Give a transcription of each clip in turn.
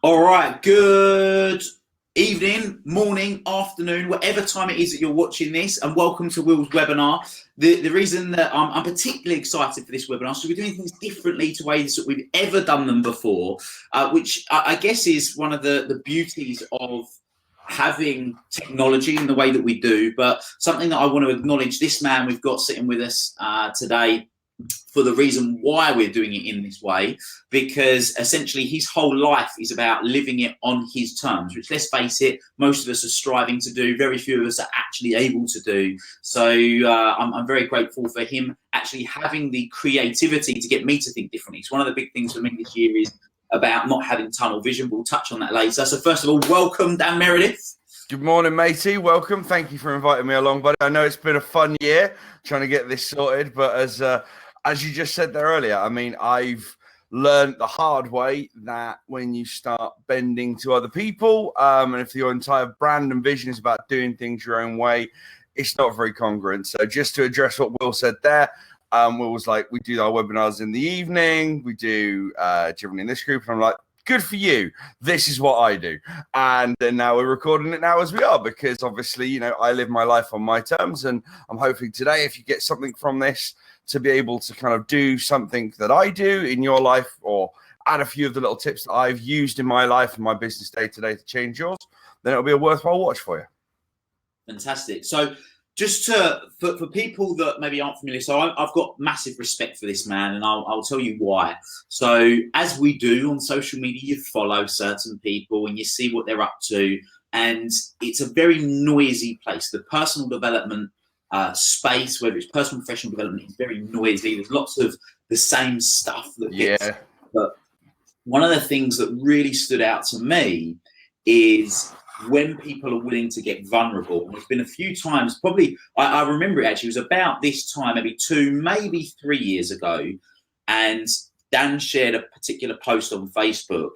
All right, good evening, morning, afternoon, whatever time it is that you're watching this, and welcome to Will's webinar. The reason that I'm particularly excited for this webinar is we're doing things differently to ways that we've ever done them before, which I guess is one of the beauties of having technology in the way that we do, but something that I want to acknowledge this man we've got sitting with us today for the reason why we're doing it in this way, because essentially his whole life is about living it on his terms, which, let's face it, most of us are striving to do. Very few of us are actually able to do. So I'm very grateful for him actually having the creativity to get me to think differently. It's one of the big things for me this year is about not having tunnel vision. We'll touch on that later. So first of all, welcome, Dan Meredith. Good morning, matey. Welcome. Thank you for inviting me along, buddy. I know it's been a fun year trying to get this sorted, but as you just said there earlier, I mean, I've learned the hard way that when you start bending to other people, and if your entire brand and vision is about doing things your own way, it's not very congruent. So just to address what Will said there, Will was like, we do our webinars in the evening, we do generally in this group, and I'm like, good for you. This is what I do. And then now we're recording it now as we are, because obviously, you know, I live my life on my terms, and I'm hoping today, if you get something from this, to be able to kind of do something that I do in your life, or add a few of the little tips that I've used in my life and my business day to day to change yours, then it'll be a worthwhile watch for you. Fantastic. So just for people that maybe aren't familiar, so I've got massive respect for this man, and I'll tell you why. So as we do on social media, you follow certain people and you see what they're up to, and it's a very noisy place. The personal development space, whether it's personal professional development, is very noisy. There's lots of the same stuff that gets. Yeah. But one of the things that really stood out to me is when people are willing to get vulnerable. And there's been a few times, probably, I remember it actually, it was about this time, maybe 2, maybe 3 years ago, and Dan shared a particular post on Facebook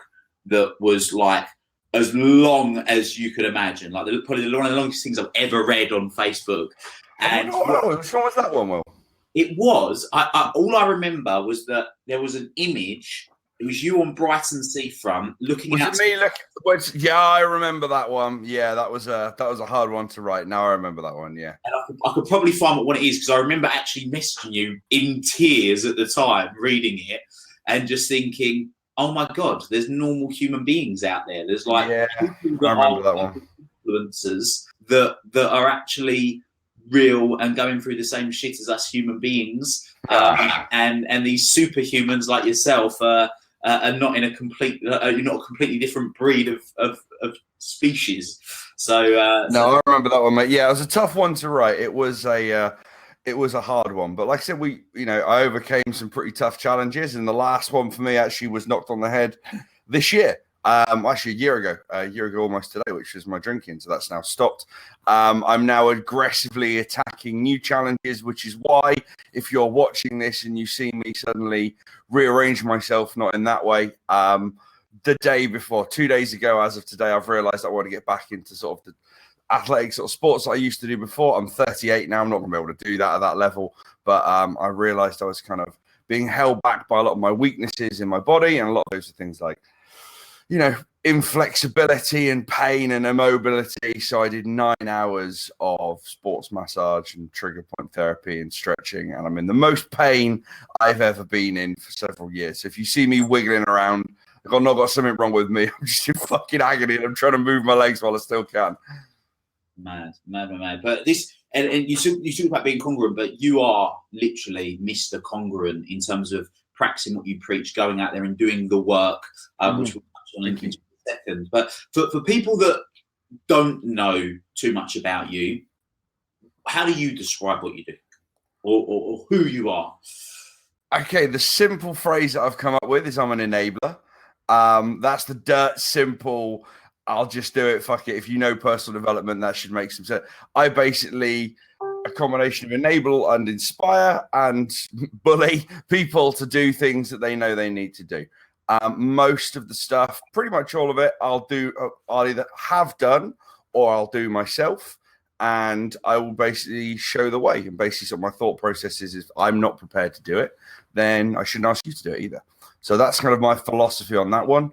that was like as long as you could imagine, like probably one of the longest things I've ever read on Facebook. And which one was that one, Will? It was, all I remember was that there was an image. It was you on Brighton seafront looking out. Was it me? Yeah, I remember that one. Yeah, that was a hard one to write. Now I remember that one. Yeah, and I could probably find what it is, because I remember actually messaging you in tears at the time, reading it and just thinking, "Oh my God, there's normal human beings out there. There's like people that I remember that one. Influencers that are actually real and going through the same shit as us human beings, and these superhumans like yourself are not in a you're not a completely different breed of species." So no, I remember that one, mate. Yeah, it was a tough one to write. It was a hard one, but like I said, I overcame some pretty tough challenges, and the last one for me actually was knocked on the head this year. Actually a year ago almost today, which was my drinking. So that's now stopped. I'm now aggressively attacking new challenges, which is why if you're watching this and you see me suddenly rearrange myself, not in that way, the day before, 2 days ago, as of today, I've realized I want to get back into sort of the athletic sort of sports that I used to do before. I'm 38 now. I'm not going to be able to do that at that level. But I realized I was kind of being held back by a lot of my weaknesses in my body, and a lot of those are things like, inflexibility and pain and immobility. So I did 9 hours of sports massage and trigger point therapy and stretching, and I'm in the most pain I've ever been in for several years. So if you see me wiggling around, I've not got something wrong with me. I'm just in fucking agony, and I'm trying to move my legs while I still can. Mad. But this, and you talk about being congruent, but you are literally Mr. Congruent in terms of practicing what you preach, going out there and doing the work, which we'll touch on in a second. But for people that don't know too much about you, how do you describe what you do, or who you are? Okay, the simple phrase that I've come up with is I'm an enabler. That's the dirt simple, I'll just do it, fuck it. If you know personal development, that should make some sense. I basically a combination of enable and inspire and bully people to do things that they know they need to do. Most of the stuff, pretty much all of it, I'll either have done or I'll do myself, and I will basically show the way. And basically, so my thought process is, if I'm not prepared to do it, then I shouldn't ask you to do it either. So that's kind of my philosophy on that one.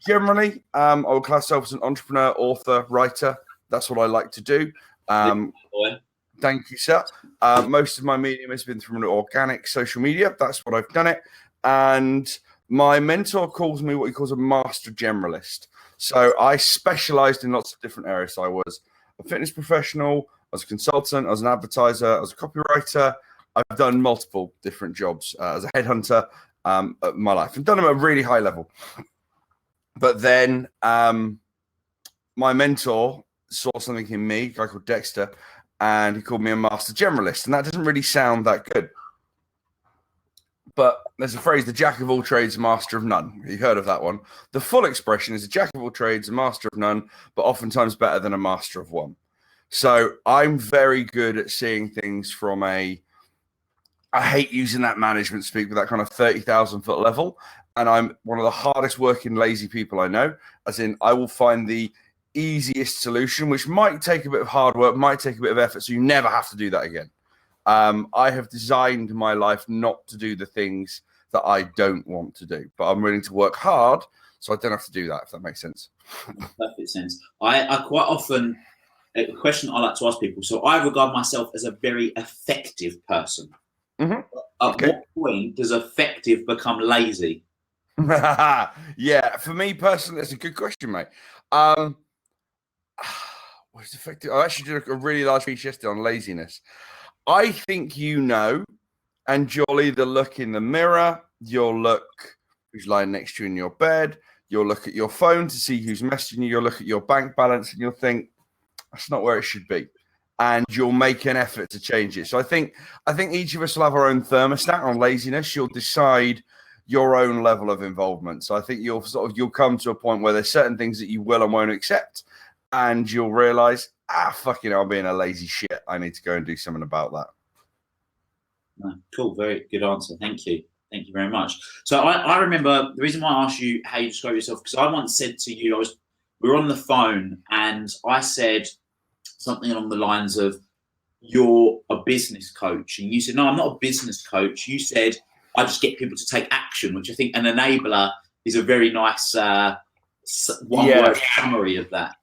Generally, I would class myself as an entrepreneur, author, writer. That's what I like to do. Thank you, sir. Most of my medium has been through organic social media. That's what I've done it. And my mentor calls me what he calls a master generalist. So I specialized in lots of different areas. So I was a fitness professional, I was a consultant, I was an advertiser, I was a copywriter. I've done multiple different jobs as a headhunter in my life and done them at a really high level. But then my mentor saw something in me, a guy called Dexter, and he called me a master generalist. And that doesn't really sound that good. But there's a phrase, the jack of all trades, master of none. You've heard of that one. The full expression is a jack of all trades, a master of none, but oftentimes better than a master of one. So I'm very good at seeing things from I hate using that management speak, but that kind of 30,000 foot level. And I'm one of the hardest working lazy people I know, as in I will find the easiest solution, which might take a bit of hard work, might take a bit of effort, so you never have to do that again. I have designed my life not to do the things that I don't want to do, but I'm willing to work hard so I don't have to do that, if that makes sense. Perfect sense. I quite often, a question I like to ask people, so I regard myself as a very effective person. Mm-hmm. At what point does effective become lazy? Yeah, for me personally, that's a good question, mate. What's effective? I actually did a really large piece yesterday on laziness. I think and you'll either look in the mirror, you'll look who's lying next to you in your bed, you'll look at your phone to see who's messaging you, you'll look at your bank balance and you'll think, that's not where it should be. And you'll make an effort to change it. So I think each of us will have our own thermostat on laziness. You'll decide your own level of involvement. So I think you'll come to a point where there's certain things that you will and won't accept. And you'll realize, fucking hell, I'm being a lazy shit. I need to go and do something about that. Cool. Very good answer. Thank you. Thank you very much. So I remember the reason why I asked you how you describe yourself, because I once said to you, we were on the phone and I said something along the lines of, you're a business coach. And you said, no, I'm not a business coach. You said, I just get people to take action, which I think an enabler is a very nice one-word summary of that.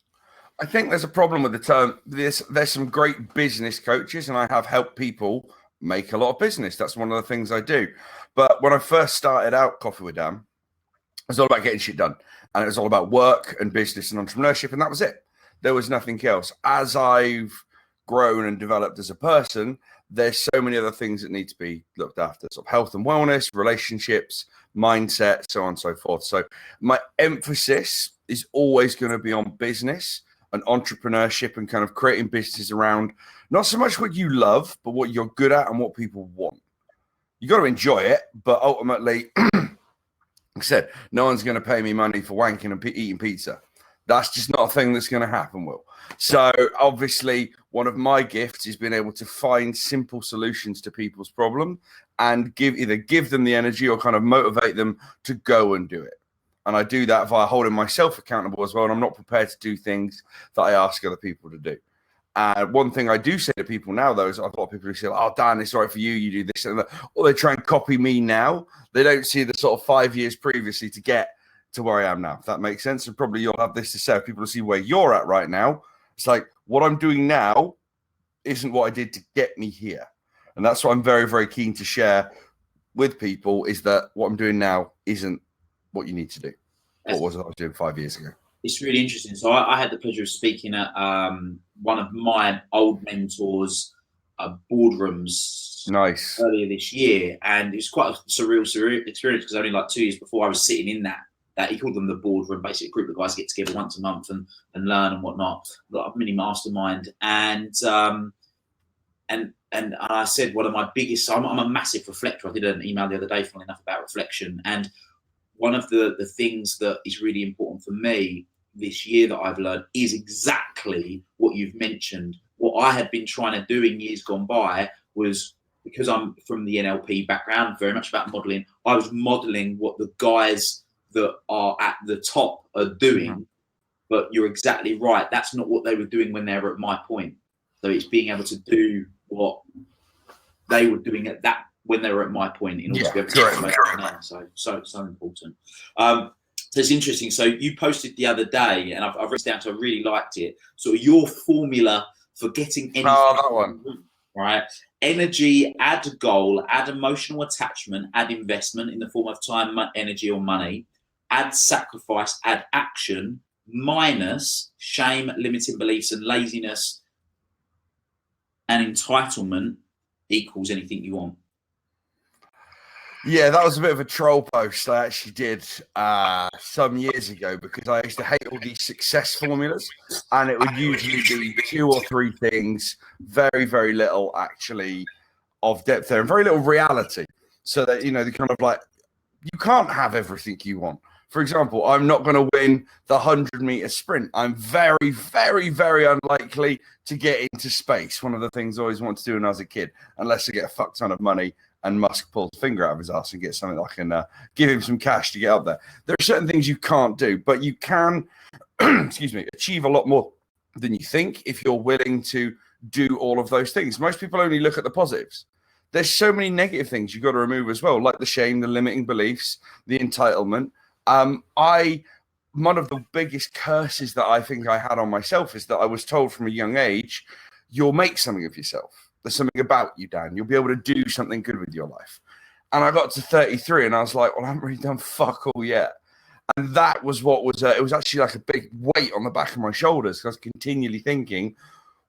I think there's a problem with the term. There's some great business coaches, and I have helped people make a lot of business. That's one of the things I do. But when I first started out Coffee with Dan, it was all about getting shit done. And it was all about work and business and entrepreneurship, and that was it. There was nothing else. As I've grown and developed as a person, there's so many other things that need to be looked after. So health and wellness, relationships, mindset, so on and so forth. So my emphasis is always going to be on business and entrepreneurship and kind of creating businesses around not so much what you love, but what you're good at and what people want. You got to enjoy it, but ultimately, like I said, no one's going to pay me money for wanking and eating pizza. That's just not a thing that's going to happen, Will. So obviously, one of my gifts is being able to find simple solutions to people's problem and either give them the energy or kind of motivate them to go and do it. And I do that via holding myself accountable as well. And I'm not prepared to do things that I ask other people to do. One thing I do say to people now, though, is I've got people who say, oh, Dan, it's all right for you. You do this and that. Or they try and copy me now. They don't see the sort of 5 years previously to get to where I am now, if that makes sense. And probably you'll have this to say, people will see where you're at right now. It's like, what I'm doing now isn't what I did to get me here. And that's what I'm very, very keen to share with people, is that what I'm doing now isn't what you need to do. What was I was doing 5 years ago? It's really interesting. So I had the pleasure of speaking at one of my old mentors' boardrooms earlier this year. And it was quite a surreal experience, because only like 2 years before I was sitting in that he called them the boardroom, basically a group of guys get together once a month and learn and whatnot, like a mini mastermind. And I said, one of my biggest, I'm a massive reflector. I did an email the other day, funnily enough, about reflection. And one of the things that is really important for me this year that I've learned is exactly what you've mentioned. What I had been trying to do in years gone by was, because I'm from the NLP background, very much about modeling, I was modeling what the guys that are at the top are doing. Mm-hmm. But you're exactly right. That's not what they were doing when they were at my point. So it's being able to do what they were doing at that, when they were at my point, in order to be able to correct. So important. So it's interesting. So you posted the other day, and I've written it down, so I really liked it. Sort of your formula for getting anything. Oh, that one. Right? Energy, add goal, add emotional attachment, add investment in the form of time, energy, or money, add sacrifice, add action, minus shame, limiting beliefs, and laziness, and entitlement equals anything you want. Yeah, that was a bit of a troll post I actually did some years ago, because I used to hate all these success formulas, and it would usually be 2 or 3 things, very, very little actually of depth there, and very little reality. So that, you know, the kind of like, you can't have everything you want. For example, I'm not going to win the 100-meter sprint. I'm very, very, very unlikely to get into space. One of the things I always wanted to do when I was a kid, unless I get a fuck ton of money and Musk pulls a finger out of his ass and gets something that I can give him some cash to get up there. There are certain things you can't do, but you can, achieve a lot more than you think if you're willing to do all of those things. Most people only look at the positives. There's so many negative things you've got to remove as well, like the shame, the limiting beliefs, the entitlement. One of the biggest curses that I think I had on myself is that I was told from a young age, you'll make something of yourself. There's something about you, Dan. You'll be able to do something good with your life. And I got to 33 and I was like, well, I haven't really done fuck all yet. And that was what was, it was actually like a big weight on the back of my shoulders, because I was continually thinking,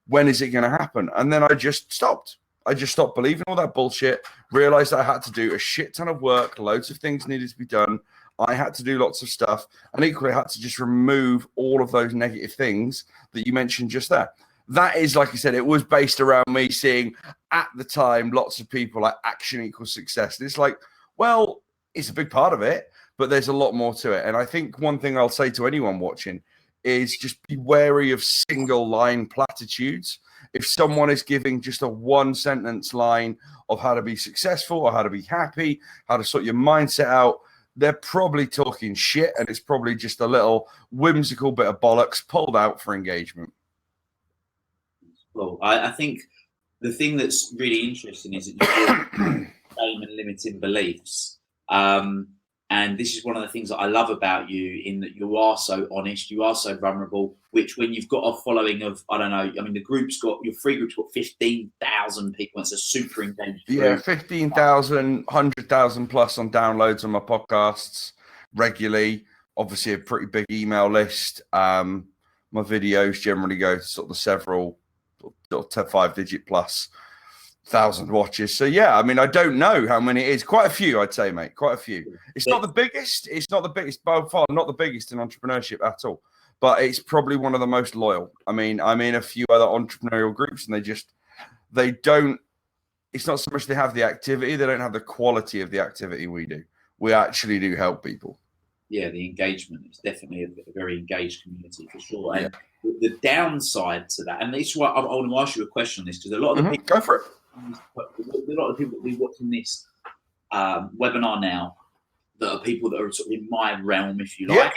when is it going to happen? And then I just stopped. I just stopped believing all that bullshit, realized I had to do a shit ton of work, loads of things needed to be done. I had to do lots of stuff, and equally I had to just remove all of those negative things that you mentioned just there. That is, like I said, it was based around me seeing at the time lots of people like action equals success. And it's like, well, it's a big part of it, but there's a lot more to it. And I think one thing I'll say to anyone watching is just be wary of single line platitudes. If someone is giving just a 1-sentence line of how to be successful or how to be happy, how to sort your mindset out, they're probably talking shit, and it's probably just a little whimsical bit of bollocks pulled out for engagement. Well, I think the thing that's really interesting is that you're shame and limiting beliefs. And this is one of the things that I love about you, in that you are so honest, you are so vulnerable, which when you've got a following of, I don't know, I mean, the group's got, your free group's got 15,000 people. It's a super engaged group. Yeah, 15,000, 100,000 plus on downloads on my podcasts regularly. Obviously a pretty big email list. My videos generally go to sort of the several, sort of 5-digit plus 1,000 watches. So yeah, I mean, I don't know how many it is. Quite a few, I'd say, mate. Quite a few. It's not the biggest. It's not the biggest, by far not the biggest in entrepreneurship at all. But it's probably one of the most loyal. I mean, I'm in a few other entrepreneurial groups, and they don't. It's not so much they have the activity; they don't have the quality of the activity we do. We actually do help people. Yeah, the engagement is definitely a very engaged community for sure. And the downside to that, and this is why I want to ask you a question on this, because a lot of the people go for it. A lot of people that will be watching this webinar now, that are people that are sort of in my realm, if you like,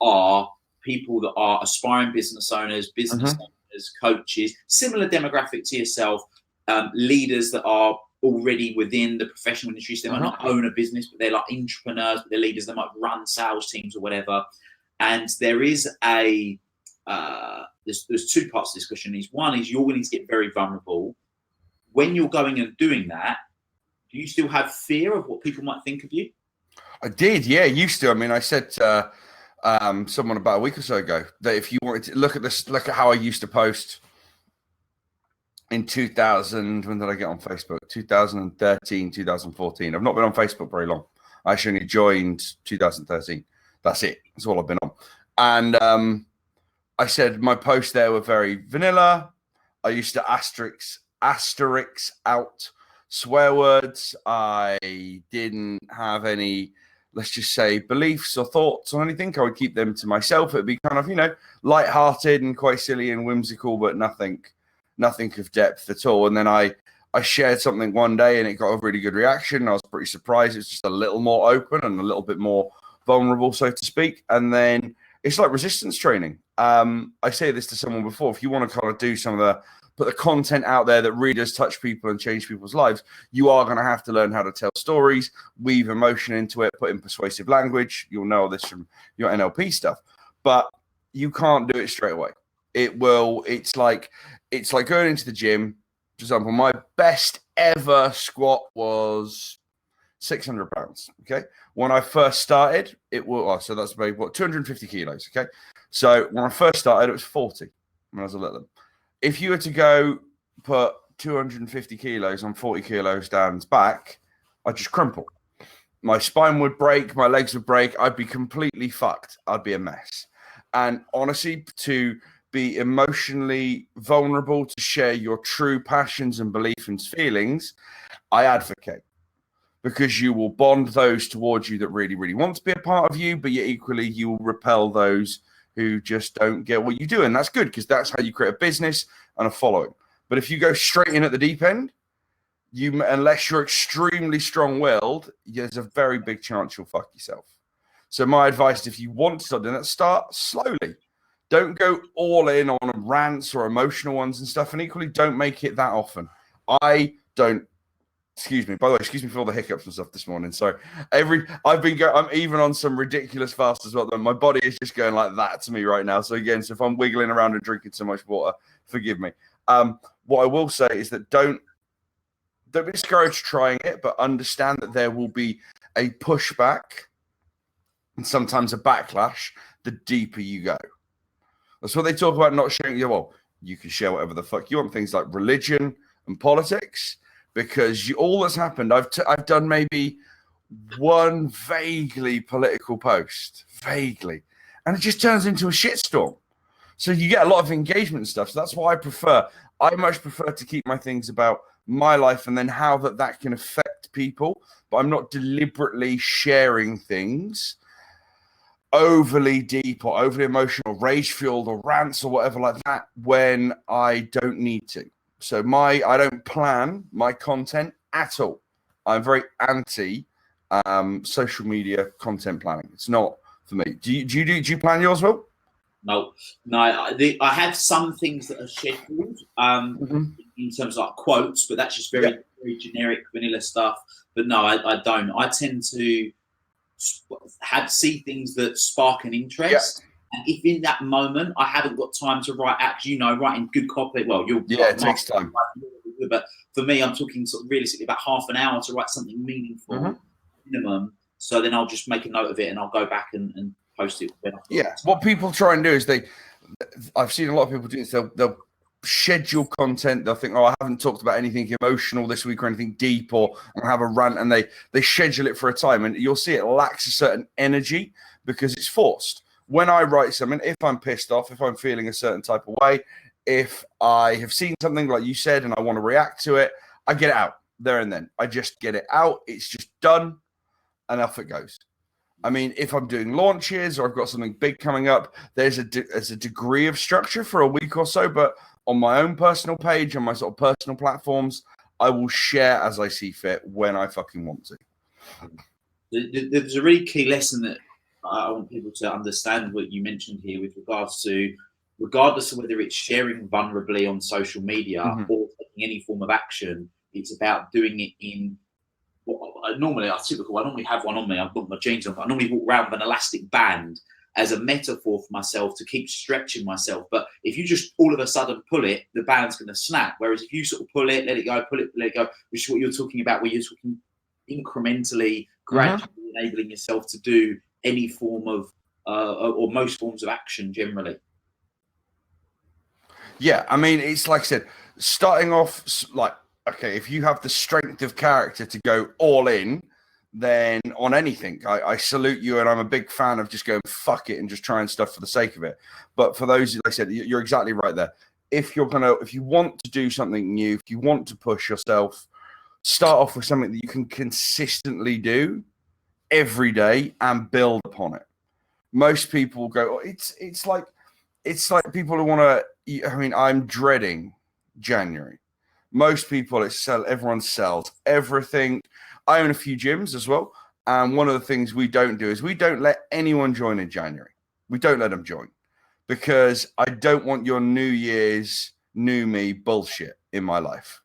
are people that are aspiring business owners, owners, coaches, similar demographic to yourself, leaders that are already within the professional industry. So they might not own a business, but they're like entrepreneurs, but they're leaders. They might run sales teams or whatever. And there is a there's 2 parts to this question. One is, you're willing to get very vulnerable. When you're going and doing that, do you still have fear of what people might think of you? I did, yeah, used to. I mean, I said to someone about a week or so ago that if you wanted to look at how I used to post in 2000, when did I get on Facebook? 2013, 2014. I've not been on Facebook very long. I actually only joined 2013. That's it. That's all I've been on. And I said my posts there were very vanilla. I used to asterisk out swear words. I didn't have any, let's just say, beliefs or thoughts on anything. I would keep them to myself. It'd be kind of, lighthearted and quite silly and whimsical, but nothing of depth at all. And then I shared something one day and it got a really good reaction. I was pretty surprised. It's just a little more open and a little bit more vulnerable, so to speak. And then it's like resistance training. I say this to someone before. If you want to kind of do some of put the content out there that really does touch people and change people's lives, you are going to have to learn how to tell stories, weave emotion into it, put in persuasive language. You'll know this from your NLP stuff, but you can't do it straight away. It's like going into the gym. For example, my best ever squat was 600 pounds. Okay. When I first started, it was, so that's maybe 250 kilos. Okay. So when I first started, it was 40 when I was a little. If you were to go put 250 kilos on 40 kilos Dan's back, I'd just crumple. My spine would break, my legs would break. I'd be completely fucked. I'd be a mess. And honestly, to be emotionally vulnerable, to share your true passions and beliefs and feelings, I advocate, because you will bond those towards you that really, really want to be a part of you, but yet equally you will repel those who just don't get what you do. And that's good, because that's how you create a business and a following. But if you go straight in at the deep end, unless you're extremely strong-willed, there's a very big chance you'll fuck yourself. So my advice is, if you want to start doing that, start slowly. Don't go all in on rants or emotional ones and stuff, and equally don't make it that often. Excuse me. By the way, excuse me for all the hiccups and stuff this morning. So I'm even on some ridiculous fast as well. My body is just going like that to me right now. So again, if I'm wiggling around and drinking so much water, forgive me. What I will say is that don't be discouraged trying it, but understand that there will be a pushback and sometimes a backlash the deeper you go. That's what they talk about, not sharing. Well, you can share whatever the fuck you want, things like religion and politics, because all that's happened, I've done maybe one vaguely political post, vaguely, and it just turns into a shitstorm. So you get a lot of engagement and stuff. So that's why I much prefer to keep my things about my life and then how that can affect people, but I'm not deliberately sharing things overly deep or overly emotional, rage-fueled or rants or whatever like that when I don't need to. So I don't plan my content at all. I'm very anti social media content planning. It's not for me. Do you plan yours, Will? No. I have some things that are scheduled in terms of like quotes, but that's just very generic vanilla stuff. But no, I don't. I tend to see things that spark an interest. And if in that moment I haven't got time to write, writing good copy, it takes time. But for me, I'm talking sort of realistically about half an hour to write something meaningful, minimum. So then I'll just make a note of it and I'll go back and post it. What people try and do is I've seen a lot of people do this. They'll schedule content. They'll think, I haven't talked about anything emotional this week or anything deep, or I'll have a rant, and they schedule it for a time, and you'll see it lacks a certain energy because it's forced. When I write something, if I'm pissed off, if I'm feeling a certain type of way, if I have seen something like you said and I want to react to it, I get it out there and then. I just get it out. It's just done, and off it goes. I mean, if I'm doing launches or I've got something big coming up, there's a degree of structure for a week or so, but on my own personal page, on my sort of personal platforms, I will share as I see fit when I fucking want to. There's a really key lesson that I want people to understand what you mentioned here with regards to, regardless of whether it's sharing vulnerably on social media or taking any form of action, it's about doing it in I normally have one on me. I've got my jeans on. I normally walk around with an elastic band as a metaphor for myself to keep stretching myself. But if you just all of a sudden pull it, the band's going to snap. Whereas if you sort of pull it, let it go, pull it, let it go, which is what you're talking about, where you're talking incrementally, gradually enabling yourself to do any form of or most forms of action generally. Yeah, I mean, it's like I said, starting off like, okay, if you have the strength of character to go all in, then on anything, I salute you, and I'm a big fan of just going fuck it and just trying stuff for the sake of it. But for those, like I said, you're exactly right there. If you want to do something new, if you want to push yourself, start off with something that you can consistently do every day and build upon it. Most people go, it's like people who want to. I mean, I'm dreading January. Most people, everyone sells everything. I own a few gyms as well. And one of the things we don't do is we don't let anyone join in January. We don't let them join because I don't want your New Year's new me bullshit in my life.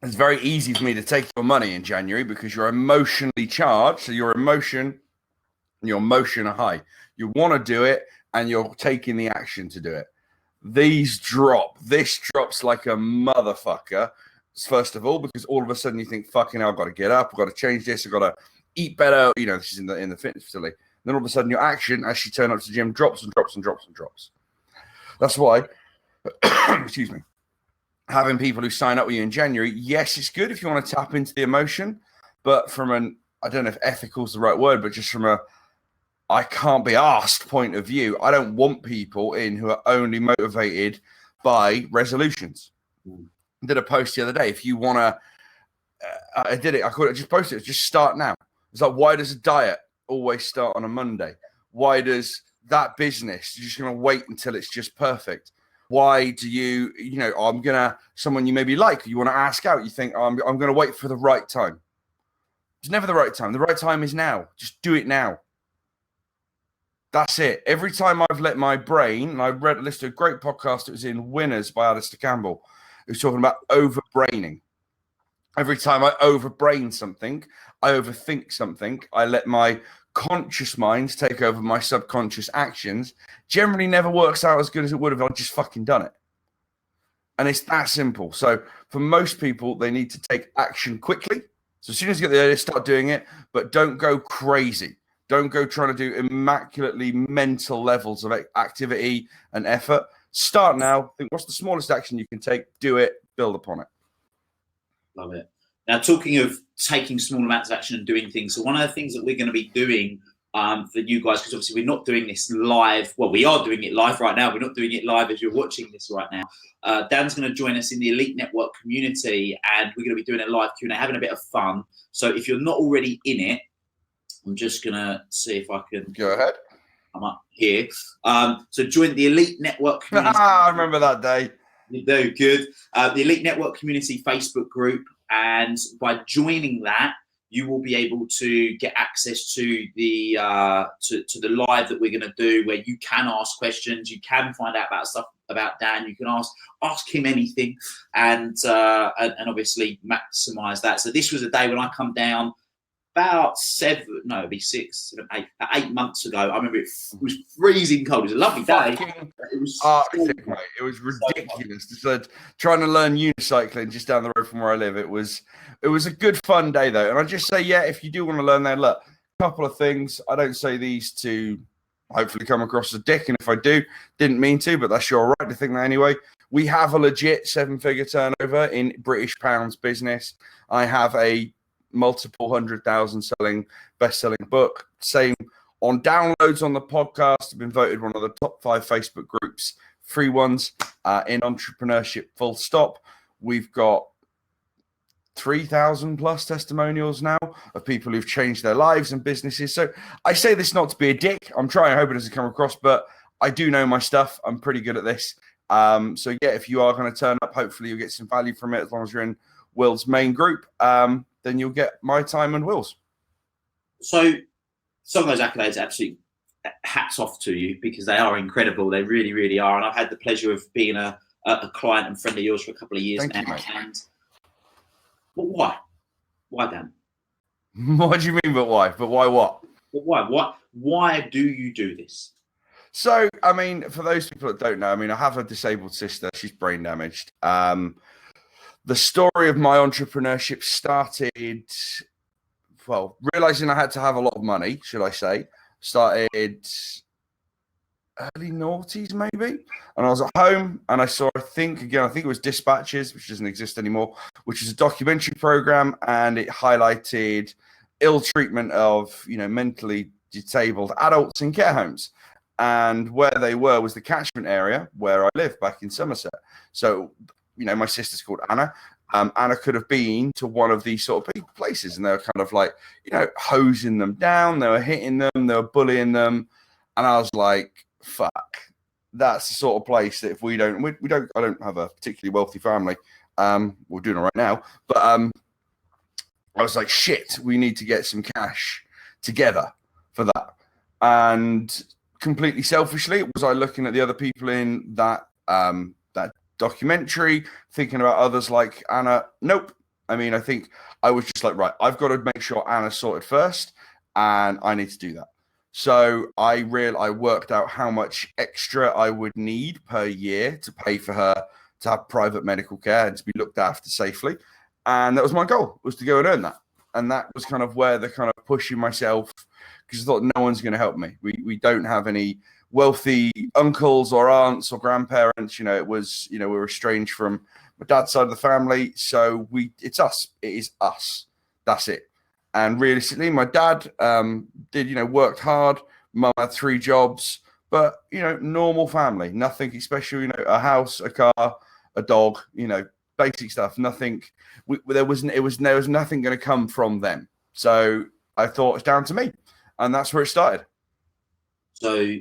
It's very easy for me to take your money in January because you're emotionally charged. So your emotion are high. You want to do it and you're taking the action to do it. This drops like a motherfucker, first of all, because all of a sudden you think, fucking hell, I've got to get up, I've got to change this, I've got to eat better. You know, this is in the fitness facility. Then all of a sudden your action as you turn up to the gym drops and drops and drops and drops. That's why, excuse me, having people who sign up with you in January, yes, it's good if you want to tap into the emotion, but from an, I don't know if ethical is the right word, but just from a I can't be asked point of view, I don't want people in who are only motivated by resolutions. I did a post the other day. If you want to, I just posted it, just start now. It's like, why does a diet always start on a Monday? Why does that business, you're just going to wait until it's just perfect? Why do you know, someone you maybe like, you want to ask out, you think, I'm going to wait for the right time. It's never the right time. The right time is now. Just do it now. That's it. Every time I've let my brain, and I listened to a great podcast, it was in Winners by Alistair Campbell. It was talking about overbraining. Every time I overbrain something, I overthink something, I let my conscious minds take over my subconscious actions, generally never works out as good as it would have if I'd just fucking done it. And it's that simple. So for most people, they need to take action quickly. So as soon as you get the idea, start doing it, but don't go crazy. Don't go trying to do immaculately mental levels of activity and effort. Start now. Think, what's the smallest action you can take? Do it. Build upon it. Love it. Now, talking of taking small amounts of action and doing things, so one of the things that we're going to be doing for you guys, because obviously we're not doing this live. Well, we are doing it live right now. We're not doing it live as you're watching this right now. Dan's going to join us in the Elite Network community, and we're going to be doing a live Q&A, having a bit of fun. So if you're not already in it, I'm just going to see if I can... Go ahead. I'm up here. So join the Elite Network community. I remember that day. You do, good. The Elite Network community Facebook group. And by joining that, you will be able to get access to the to the live that we're going to do, where you can ask questions, you can find out about stuff about Dan, you can ask him anything, and obviously maximize that. So this was a day when I come down about 8 months ago. I remember it was freezing cold. It was a lovely day. It was Arctic, mate. It was ridiculous. Just trying to learn unicycling just down the road from where I live. It was a good fun day though. And I just say, yeah, if you do want to learn that, look, a couple of things. I don't say these to hopefully come across as a dick, and if I do, didn't mean to, but that's your right to think that anyway. We have a legit 7-figure turnover in British pounds business. I have a multiple 100,000 best-selling book. Same on downloads on the podcast. I've been voted one of the top 5 Facebook groups, free ones in entrepreneurship, full stop. We've got 3,000 plus testimonials now of people who've changed their lives and businesses. So I say this not to be a dick. I'm trying. I hope it doesn't come across, but I do know my stuff. I'm pretty good at this. So yeah, if you are going to turn up, hopefully you'll get some value from it as long as you're in Will's main group. Then you'll get my time and Will's. So some of those accolades, absolutely hats off to you, because they are incredible. They really, really are. And I've had the pleasure of being a client and friend of yours for a couple of years now. You, But why? Why, Dan? What do you mean, but why? But why what? But why? Why do you do this? So, I mean, for those people that don't know, I mean, I have a disabled sister. She's brain damaged. The story of my entrepreneurship started, well, realizing I had to have a lot of money, should I say, started early noughties maybe. And I was at home and I saw, I think it was Dispatches, which doesn't exist anymore, which is a documentary program, and it highlighted ill treatment of, mentally disabled adults in care homes. And where they were was the catchment area where I live back in Somerset. So, my sister's called Anna. Anna could have been to one of these sort of big places, and they were kind of like, hosing them down. They were hitting them. They were bullying them. And I was like, fuck, that's the sort of place that if I don't have a particularly wealthy family. We're doing it right now. But I was like, shit, we need to get some cash together for that. And completely selfishly, was I looking at the other people in that that documentary, thinking about others like Anna. Nope. I mean, I think I was just like, right, I've got to make sure Anna's sorted first, and I need to do that. So I worked out how much extra I would need per year to pay for her to have private medical care and to be looked after safely. And that was my goal, was to go and earn that. And that was kind of where the kind of pushing myself, because I thought no one's going to help me. We don't have any wealthy uncles or aunts or grandparents. It was, we were estranged from my dad's side of the family. So it's us. It is us. That's it. And realistically, my dad worked hard. Mum had 3 jobs, but, normal family, nothing special, a house, a car, a dog, basic stuff, nothing. There was nothing going to come from them. So I thought it's down to me. And that's where it started. So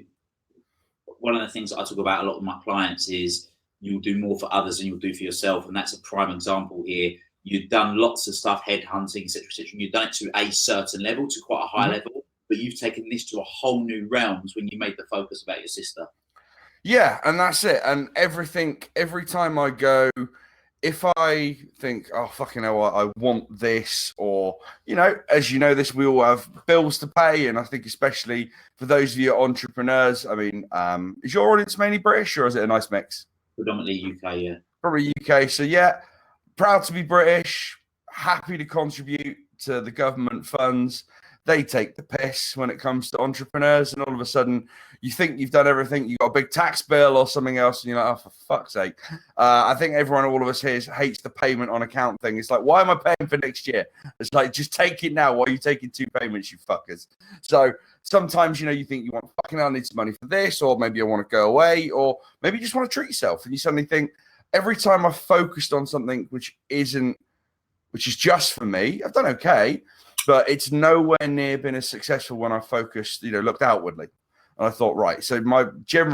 one of the things that I talk about a lot with my clients is you'll do more for others than you'll do for yourself. And that's a prime example here. You've done lots of stuff, headhunting, etc., etc. And you've done it to a certain level, to quite a high level, but you've taken this to a whole new realms when you made the focus about your sister. Yeah, and that's it. And every time I go, if I think, oh, fucking hell, I want this, or, as you know, we all have bills to pay. And I think especially for those of you entrepreneurs, I mean, is your audience mainly British or is it a nice mix? Predominantly UK, yeah. Probably UK. So, yeah. Proud to be British, happy to contribute to the government funds. They take the piss when it comes to entrepreneurs, and all of a sudden you think you've done everything. You've got a big tax bill or something else, and you're like, oh, for fuck's sake. I think all of us here hates the payment on account thing. It's like, why am I paying for next year? It's like, just take it now. Why are you taking 2 payments, you fuckers? So sometimes, you think you want, fucking hell, I need some money for this, or maybe I want to go away, or maybe you just want to treat yourself, and you suddenly think, every time I've focused on something which is just for me, I've done okay, but it's nowhere near been as successful when I focused, looked outwardly. And I thought, right, so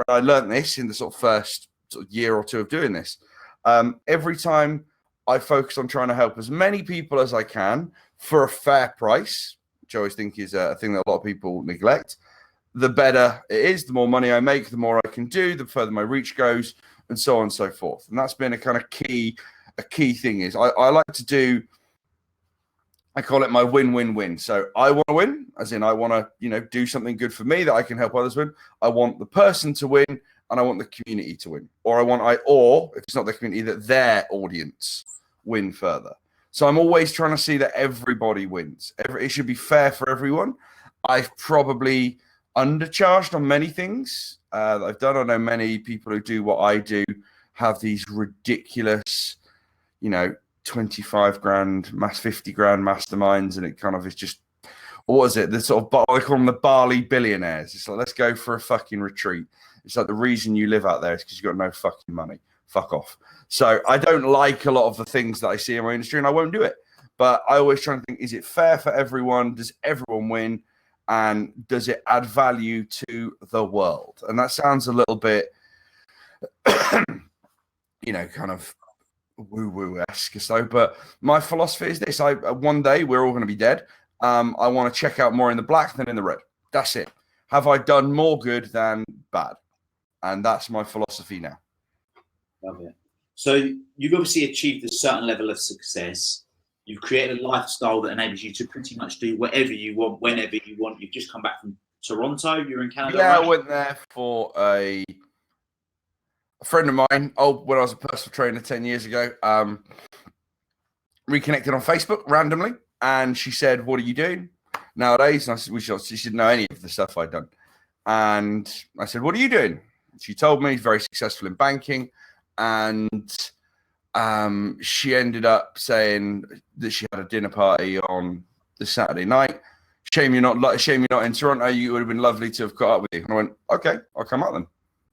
I learned this in the sort of first year or 2 of doing this. Every time I focus on trying to help as many people as I can for a fair price, which I always think is a thing that a lot of people neglect, the better it is, the more money I make, the more I can do, the further my reach goes, and so on and so forth. And that's been a key thing is I like to do, I call it my win-win-win. So I want to win, as in I want to, do something good for me that I can help others win. I want the person to win, and I want the community to win. Or if it's not the community, that their audience win further. So I'm always trying to see that everybody wins. It should be fair for everyone. I've probably undercharged on many things that I've done. I know many people who do what I do have these ridiculous, 25 grand, 50 grand masterminds, and it kind of is just, what is it? The sort of, I call them the Bali billionaires. It's like, let's go for a fucking retreat. It's like the reason you live out there is because you've got no fucking money. Fuck off. So I don't like a lot of the things that I see in my industry, and I won't do it. But I always try to think, is it fair for everyone? Does everyone win? And does it add value to the world? And that sounds a little bit, kind of woo-woo-esque. So, but my philosophy is this: one day we're all going to be dead. I want to check out more in the black than in the red. That's it. Have I done more good than bad? And that's my philosophy now. Love it. So you've obviously achieved a certain level of success. You've created a lifestyle that enables you to pretty much do whatever you want, whenever you want. You've just come back from Toronto. You're in Canada. Yeah, right? I went there for a friend of mine, when I was a personal trainer 10 years ago, reconnected on Facebook randomly. And she said, what are you doing nowadays? And I said, she didn't know any of the stuff I'd done. And I said, what are you doing? She told me he's very successful in banking. And she ended up saying that she had a dinner party on the Saturday night. Shame you're not in Toronto. You would have been lovely to have caught up with you. And I went, okay, I'll come out then.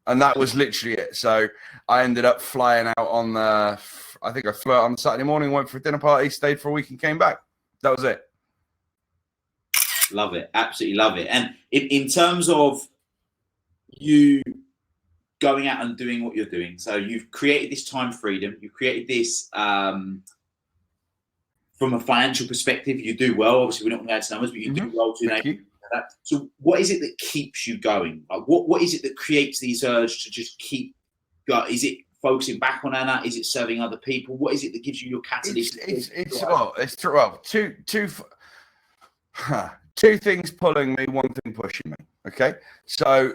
And that was literally it. So I ended up flying out I flew out on the Saturday morning, went for a dinner party, stayed for a week and came back. That was it. Love it. Absolutely love it. And in terms of you going out and doing what you're doing, so you've created this time freedom, you've created this from a financial perspective, you do well. Obviously, we're not going to add to numbers, but you do well to that. So what is it that keeps you going? Like what is it that creates these urge to just keep Is it focusing back on Anna? Is it serving other people? What is it that gives you your catalyst? Two things pulling me, one thing pushing me. Okay, so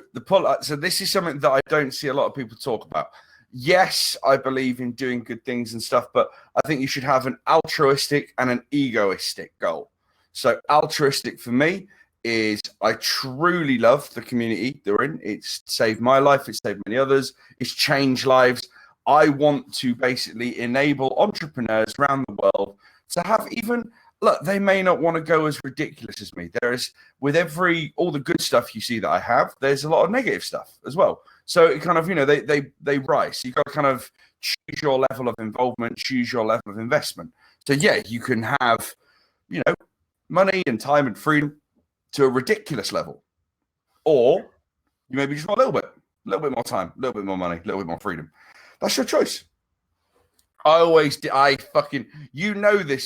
this is something that I don't see a lot of people talk about. Yes, I believe in doing good things and stuff, but I think you should have an altruistic and an egoistic goal. So altruistic for me is I truly love the community they're in. It's saved my life. It's saved many others. It's changed lives. I want to basically enable entrepreneurs around the world to have look, they may not want to go as ridiculous as me. There is, with all the good stuff you see that I have, there's a lot of negative stuff as well. So it kind of, they rise. So you got to kind of choose your level of involvement, choose your level of investment. So yeah, you can have, money and time and freedom to a ridiculous level, or you maybe just want a little bit more time, a little bit more money, a little bit more freedom. That's your choice. This,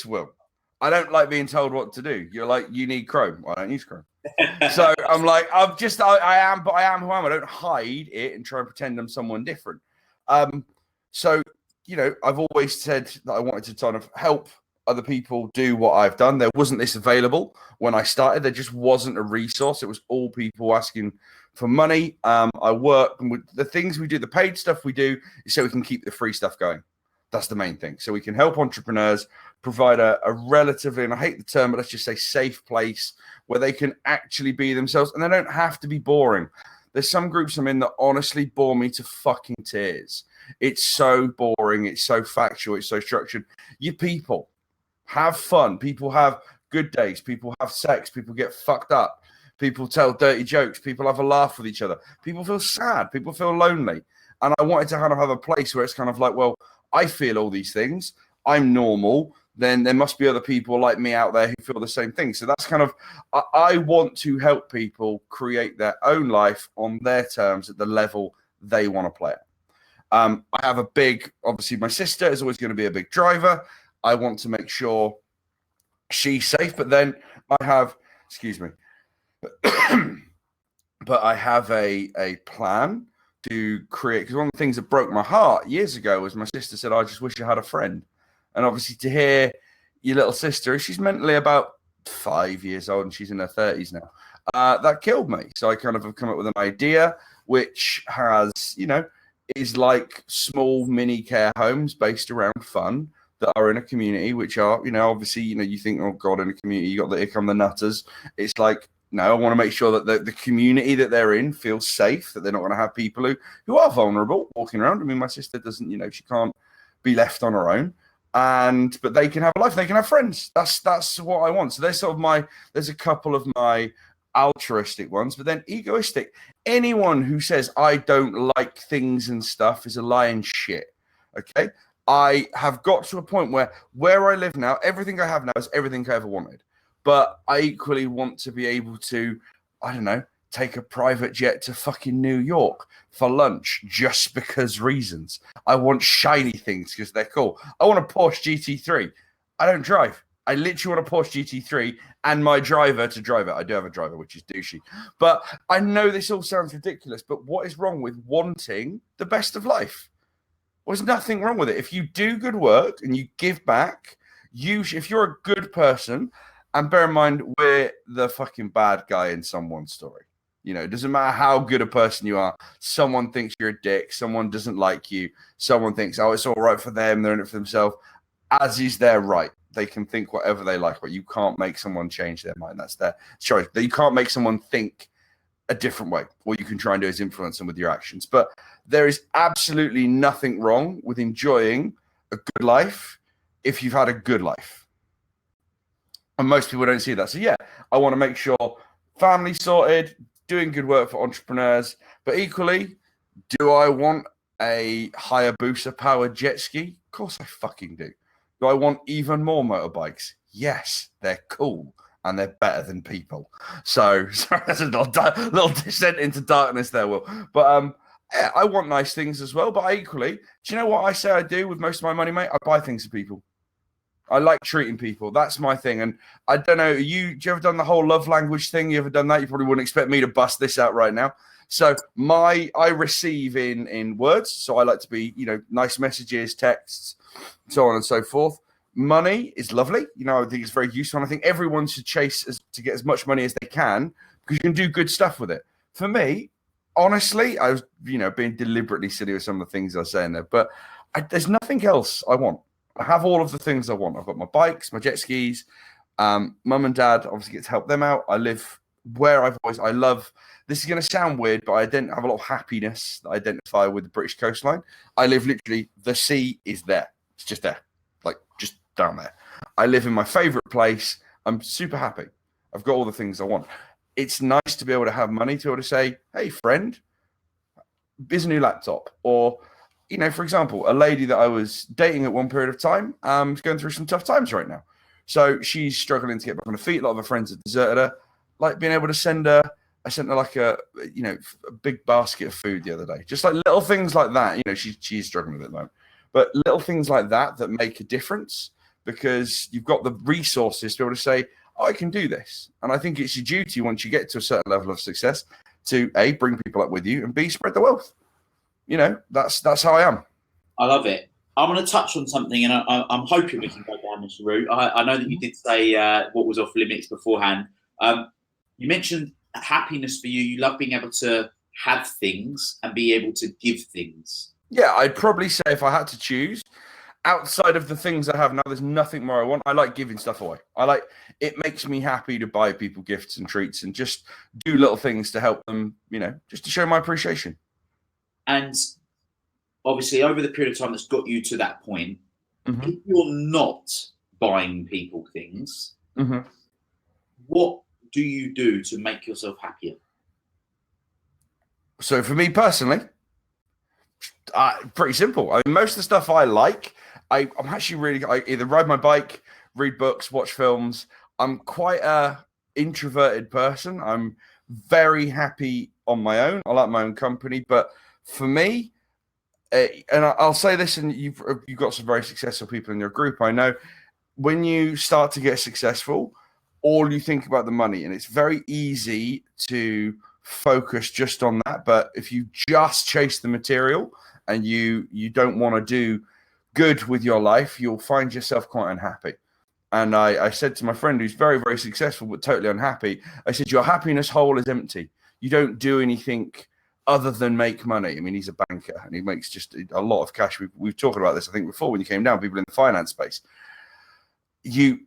Will. I don't like being told what to do. You're like, you need Chrome. Well, I don't use Chrome. So I'm like, I am who I am. I don't hide it and try and pretend I'm someone different. So, I've always said that I wanted to kind of help other people do what I've done. There wasn't this available when I started. There just wasn't a resource. It was all people asking for money. I work with the things we do, the paid stuff we do is so we can keep the free stuff going. That's the main thing. So we can help entrepreneurs provide a relatively, and I hate the term, but let's just say safe place where they can actually be themselves and they don't have to be boring. There's some groups I'm in that honestly bore me to fucking tears. It's so boring. It's so factual. It's so structured. You people have fun. People have good days. People have sex. People get fucked up. People tell dirty jokes. People have a laugh with each other. People feel sad. People feel lonely. And I wanted to kind of have a place where it's kind of like, well, I feel all these things. I'm normal. Then there must be other people like me out there who feel the same thing. So that's kind of, I want to help people create their own life on their terms at the level they want to play it. I have obviously my sister is always going to be a big driver. I want to make sure she's safe, but then I have, but I have a plan to create, because one of the things that broke my heart years ago was my sister said, I just wish I had a friend. And obviously to hear your little sister, she's mentally about 5 years old and she's in her 30s now, that killed me. So I kind of have come up with an idea which has, is like small mini care homes based around fun that are in a community, which are, obviously, you think, oh God, in a community, you got here come the nutters. It's like, no, I want to make sure that the community that they're in feels safe, that they're not going to have people who are vulnerable walking around. I mean, my sister doesn't, she can't be left on her own. But they can have a life, they can have friends. That's what I want. So there's a couple of my altruistic ones, but then egoistic. Anyone who says I don't like things and stuff is a lying shit. Okay. I have got to a point where I live now, everything I have now is everything I ever wanted. But I equally want to be able to, I don't know, take a private jet to fucking New York for lunch just because reasons. I want shiny things because they're cool. I want a Porsche GT3. I don't drive. I literally want a Porsche GT3 and my driver to drive it. I do have a driver, which is douchey. But I know this all sounds ridiculous, but what is wrong with wanting the best of life? Well, there's nothing wrong with it. If you do good work and you give back, if you're a good person, and bear in mind, we're the fucking bad guy in someone's story. It doesn't matter how good a person you are. Someone thinks you're a dick. Someone doesn't like you. Someone thinks, oh, it's all right for them. They're in it for themselves. As is their right. They can think whatever they like, but you can't make someone change their mind. That's their choice. You can't make someone think a different way. What you can try and do is influence them with your actions. But there is absolutely nothing wrong with enjoying a good life if you've had a good life. And most people don't see that. So yeah, I want to make sure family sorted, doing good work for entrepreneurs, but equally, do I want a Hayabusa powered jet ski? Of course I fucking do. Do I want even more motorbikes? Yes, they're cool and they're better than people. So sorry, that's a little descent into darkness there, Will. But yeah, I want nice things as well. But I equally, do you know what I say I do with most of my money, mate? I buy things for people. I like treating people. That's my thing. And I don't know, do you ever done the whole love language thing? You ever done that? You probably wouldn't expect me to bust this out right now. So I receive in words. So I like to be, nice messages, texts, so on and so forth. Money is lovely. I think it's very useful. And I think everyone should chase to get as much money as they can because you can do good stuff with it. For me, honestly, I was, being deliberately silly with some of the things I was saying there, but there's nothing else I want. I have all of the things I want. I've got my bikes, my jet skis. Mum and dad obviously get to help them out. I live where I love. This is going to sound weird, but I don't have a lot of happiness that I identify with the British coastline. I live literally, the sea is there. It's just there, like just down there. I live in my favorite place. I'm super happy. I've got all the things I want. It's nice to be able to have money to be able to say, hey, friend, here's a new laptop. Or, for example, a lady that I was dating at one period of time is going through some tough times right now. So she's struggling to get back on her feet. A lot of her friends have deserted her. Like being able to I sent her like a big basket of food the other day. Just like little things like that. She's struggling with it at the moment. But little things like that make a difference because you've got the resources to be able to say, I can do this. And I think it's your duty once you get to a certain level of success to A, bring people up with you, and B, spread the wealth. That's how I am. I love it. I'm going to touch on something, and I'm hoping we can go down this route. I know that you did say what was off limits beforehand. You mentioned happiness for you. You love being able to have things and be able to give things. Yeah, I'd probably say if I had to choose, outside of the things I have now, there's nothing more I want. I like giving stuff away. It makes me happy to buy people gifts and treats and just do little things to help them, just to show my appreciation. And obviously, over the period of time that's got you to that point, mm-hmm. if you're not buying people things, mm-hmm. what do you do to make yourself happier? So for me personally, pretty simple. I mean, most of the stuff I like, I'm actually I either ride my bike, read books, watch films. I'm quite a introverted person. I'm very happy on my own. I like my own company. But for me, and I'll say this, and you've got some very successful people in your group. I know when you start to get successful, all you think about the money, and it's very easy to focus just on that. But if you just chase the material and you don't want to do good with your life, you'll find yourself quite unhappy. And I said to my friend who's very, very successful but totally unhappy, I said, your happiness hole is empty. You don't do anything other than make money. I mean, he's a banker and he makes just a lot of cash. We've talked about this, I think, before when you came down, people in the finance space. You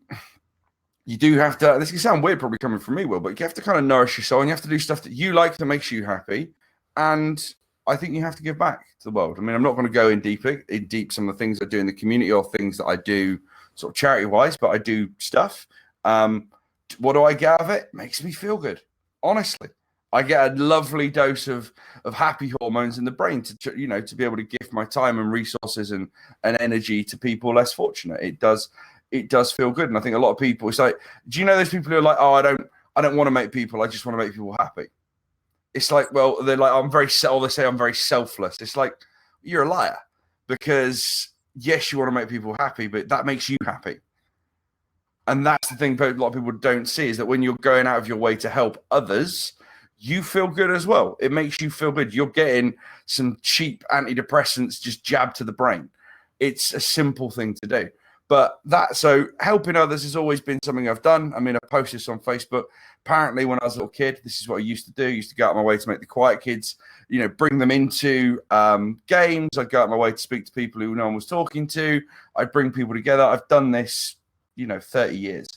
do have to, this can sound weird probably coming from me, Will, but you have to kind of nourish your soul and you have to do stuff that you like that makes you happy. And I think you have to give back to the world. I mean, I'm not going to go in deep some of the things I do in the community or things that I do sort of charity-wise, but I do stuff. What do I get out of it? It makes me feel good, honestly. I get a lovely dose of happy hormones in the brain to be able to give my time and resources and energy to people less fortunate. It does feel good. And I think a lot of people, it's like, do you know those people who are like, oh, I don't want to make people, I just want to make people happy. It's like, well, they're like, they say I'm very selfless. It's like, you're a liar because yes, you want to make people happy, but that makes you happy. And that's the thing a lot of people don't see is that when you're going out of your way to help others, you feel good as well. It makes you feel good. You're getting some cheap antidepressants just jabbed to the brain. It's a simple thing to do. But so helping others has always been something I've done. I mean, I posted this on Facebook. Apparently, when I was a little kid, this is what I used to do. I used to go out of my way to make the quiet kids, bring them into games. I'd go out of my way to speak to people who no one was talking to. I'd bring people together. I've done this, 30 years.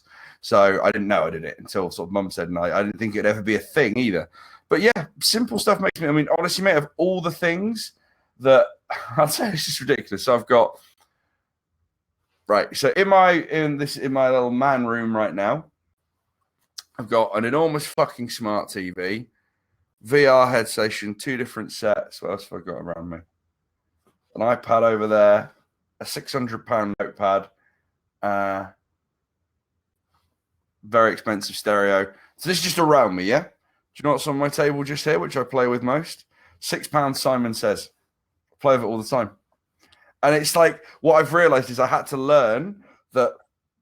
So I didn't know I did it until sort of mum said, and I didn't think it'd ever be a thing either. But yeah, simple stuff makes me, I mean, honestly, mate, of all the things that I'd say it's just ridiculous. So I've got, right. So in my little man room right now, I've got an enormous fucking smart TV, VR head station, 2 different sets. What else have I got around me? An iPad over there, a £600 notepad, very expensive stereo. So this is just around me, yeah? Do you know what's on my table just here, which I play with most? £6 Simon Says. I play with it all the time. And it's like, what I've realized is I had to learn that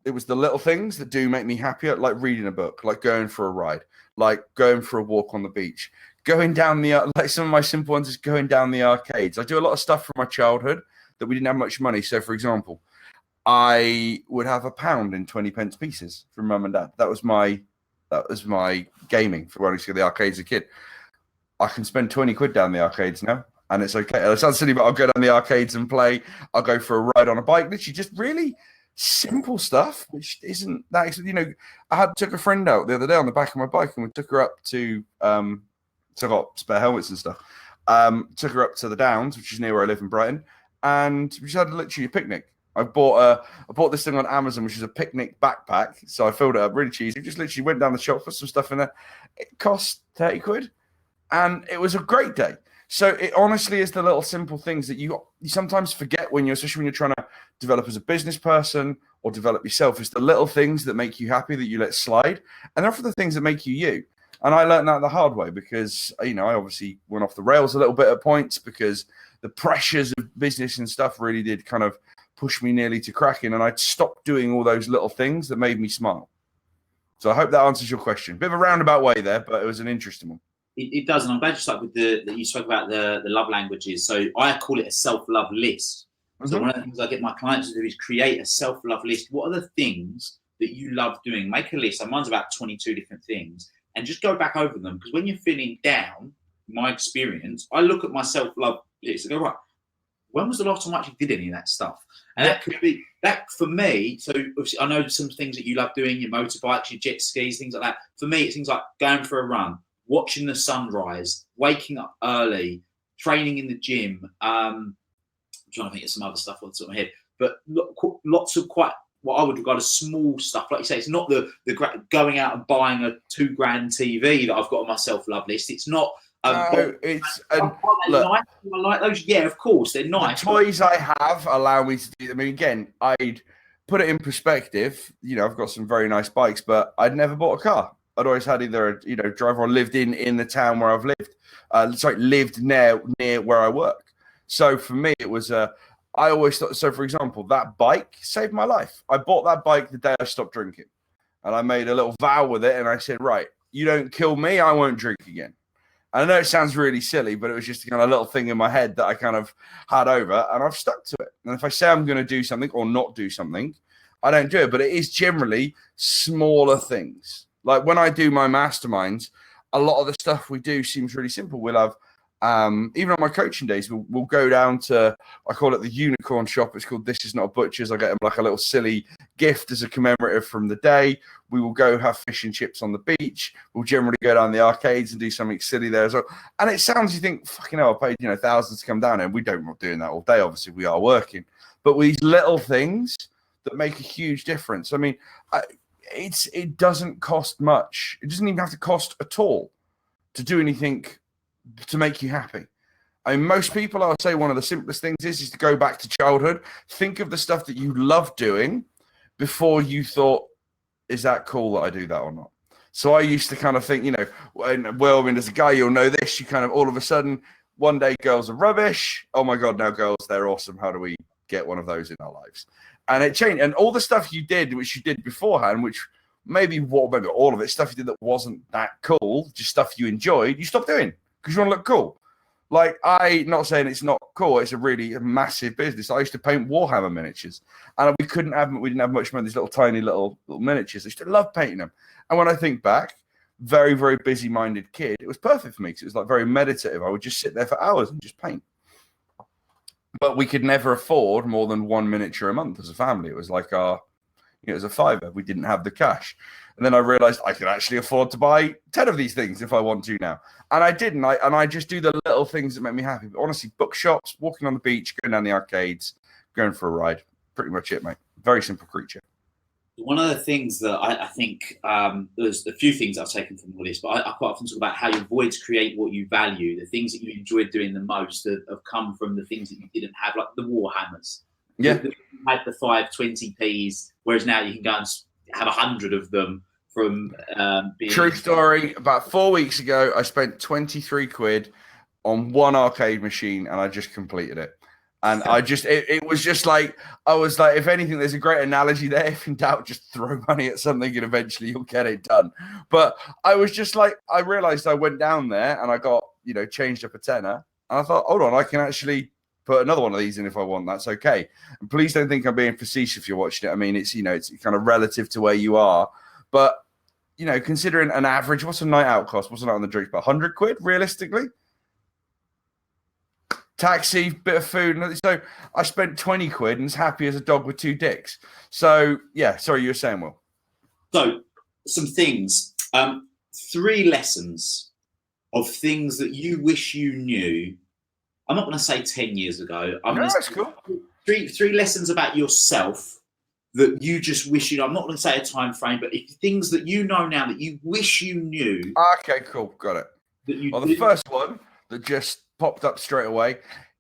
It was the little things that do make me happier, like reading a book, like going for a ride, like going for a walk on the beach, going down like some of my simple ones is going down the arcades. I do a lot of stuff from my childhood that we didn't have much money. So, for example, I would have £1 in 20p pieces from mum and dad. That was my gaming for when I used to go to the arcades as a kid. I can spend 20 quid down the arcades now, and it's okay. It sounds silly, but I'll go down the arcades and play. I'll go for a ride on a bike. Literally, just really simple stuff, which isn't that. I took a friend out the other day on the back of my bike, and we took her up to. So I got spare helmets and stuff. Took her up to the Downs, which is near where I live in Brighton, and we just had literally a picnic. I bought this thing on Amazon, which is a picnic backpack. So I filled it up really cheesy. Just literally went down the shop, put some stuff in there. It cost 30 quid. And it was a great day. So it honestly is the little simple things that you sometimes forget especially when you're trying to develop as a business person or develop yourself. It's the little things that make you happy that you let slide. And they're often the things that make you you. And I learned that the hard way because, I obviously went off the rails a little bit at points because the pressures of business and stuff really did kind of push me nearly to cracking. And I stopped doing all those little things that made me smile. So I hope that answers your question. Bit of a roundabout way there, but it was an interesting one. It does, and I'm glad you started with that you spoke about the love languages. So I call it a self-love list. So one of the things I get my clients to do is create a self-love list. What are the things that you love doing? Make a list. And mine's about 22 different things, and just go back over them. Because when you're feeling down, my experience, I look at my self-love list and go, right, when was the last time I actually did any of that stuff? And that could be that for me. So obviously I know some things that you love doing, your motorbikes, your jet skis, things like that. For me, it's things like going for a run, watching the sunrise, waking up early, training in the gym. I'm trying to think of some other stuff on the top of my head, but lots of quite what I would regard as small stuff. Like you say, it's not the going out and buying a £2,000 TV that I've got on my self-love list. It's not. No, it's look, nice. I like those. Yeah, of course, they're nice. The toys I have allow me to do. I mean, again, I'd put it in perspective. I've got some very nice bikes, but I'd never bought a car. I'd always had either a driver or lived in the town where I've lived. Lived near where I work. So for me, it was I always thought. So for example, that bike saved my life. I bought that bike the day I stopped drinking, and I made a little vow with it. And I said, right, you don't kill me, I won't drink again. I know it sounds really silly, but it was just a kind of little thing in my head that I kind of had over, and I've stuck to it. And if I say I'm going to do something or not do something, I don't do it. But it is generally smaller things. Like when I do my masterminds, a lot of the stuff we do seems really simple. We'll have, even on my coaching days, we'll go down to, I call it the unicorn shop. It's called This Is Not a Butcher's. I get them like a little silly gift as a commemorative from the day. We will go have fish and chips on the beach. We'll generally go down the arcades and do something silly there as well. And it sounds, you think, fucking hell, I paid, thousands to come down here. And we don't, we're not doing that all day. Obviously, we are working. But with these little things that make a huge difference. I mean, it doesn't cost much. It doesn't even have to cost at all to do anything to make you happy. I mean, most people, I would say one of the simplest things is to go back to childhood. Think of the stuff that you love doing before you thought, is that cool that I do that or not? So I used to kind of think, as a guy, you'll know this, you kind of all of a sudden, one day girls are rubbish. Oh my God, now girls, they're awesome. How do we get one of those in our lives? And it changed. And all the stuff you did, which you did beforehand, which maybe all of it, stuff you did that wasn't that cool, just stuff you enjoyed, you stopped doing because you want to look cool. Like, not saying it's not cool, it's a really massive business. I used to paint Warhammer miniatures, and we didn't have much money, these little tiny little miniatures. I used to love painting them. And when I think back, very, very busy-minded kid, it was perfect for me because it was like very meditative. I would just sit there for hours and just paint. But we could never afford more than one miniature a month as a family. It was like it was a fiver. We didn't have the cash. And then I realized I could actually afford to buy 10 of these things if I want to now. And I didn't. I just do the little things that make me happy. But honestly, bookshops, walking on the beach, going down the arcades, going for a ride. Pretty much it, mate. Very simple creature. One of the things that I think, there's a few things I've taken from all this, but I quite often talk about how your voids create what you value. The things that you enjoyed doing the most have come from the things that you didn't have, like the Warhammers. Yeah. You had the 520p's, whereas now you can go and have 100 of them from being... True story. About 4 weeks ago, I spent 23 quid on one arcade machine and I just completed it. And it was just like, I was like, if anything, there's a great analogy there. If in doubt, just throw money at something and eventually you'll get it done. But I was just like, I realized I went down there and I got, changed up a tenner. And I thought, hold on, I can actually put another one of these in if I want. That's okay. And please don't think I'm being facetious if you're watching it. I mean, it's, it's kind of relative to where you are. But, considering an average, what's a night out cost? What's a night on the drinks? About 100 quid, realistically? Taxi, bit of food. So I spent 20 quid and was happy as a dog with two dicks. So, yeah, sorry, you were saying, Will. So, some things. 3 lessons of things that you wish you knew. I'm not going to say 10 years ago. That's cool. Three lessons about yourself that you just wish you know. I'm not going to say a time frame, but things that you know now that you wish you knew. Okay, cool. Got it. The first one that just popped up straight away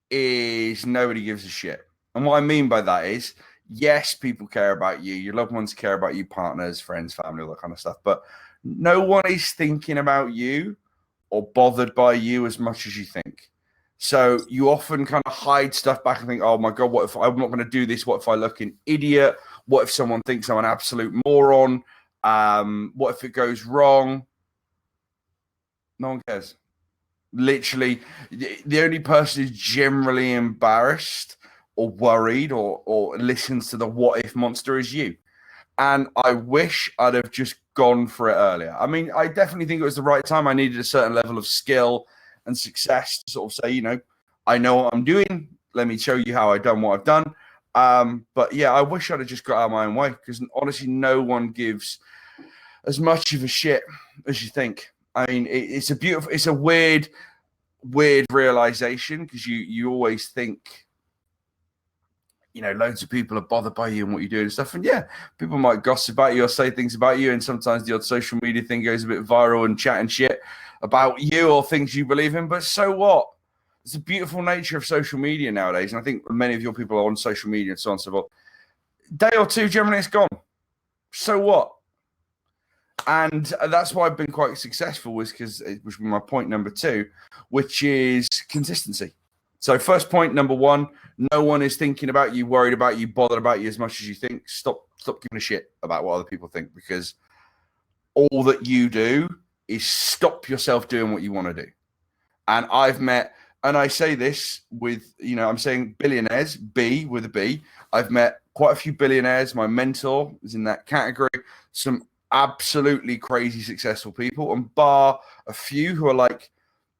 is nobody gives a shit. And what I mean by that is, yes, people care about you. Your loved ones care about you, partners, friends, family, all that kind of stuff. But no one is thinking about you or bothered by you as much as you think. So you often kind of hide stuff back and think, oh my God, what if I'm not going to do this? What if I look an idiot? What if someone thinks I'm an absolute moron? What if it goes wrong? No one cares. Literally, the only person who's generally embarrassed or worried or listens to the what if monster is you. And I wish I'd have just gone for it earlier. I mean, I definitely think it was the right time. I needed a certain level of skill and success to sort of say, I know what I'm doing. Let me show you how I've done what I've done. But yeah, I wish I'd have just got out of my own way, because honestly, no one gives as much of a shit as you think. I mean, it's a weird realization, because you always think, loads of people are bothered by you and what you do and stuff. And yeah, people might gossip about you or say things about you. And sometimes the odd social media thing goes a bit viral and chatting shit about you or things you believe in. But so what? It's the beautiful nature of social media nowadays. And I think many of your people are on social media and so on and so forth. Day or two, generally, it's gone. So what? And that's why I've been quite successful, which was my point number 2, which is consistency. So first point, number 1, no one is thinking about you, worried about you, bothered about you as much as you think. Stop giving a shit about what other people think, because all that you do is stop yourself doing what you want to do. And I've met, and I say this with, I'm saying billionaires, B with a B. I've met quite a few billionaires. My mentor is in that category. Some absolutely crazy successful people, and bar a few who are like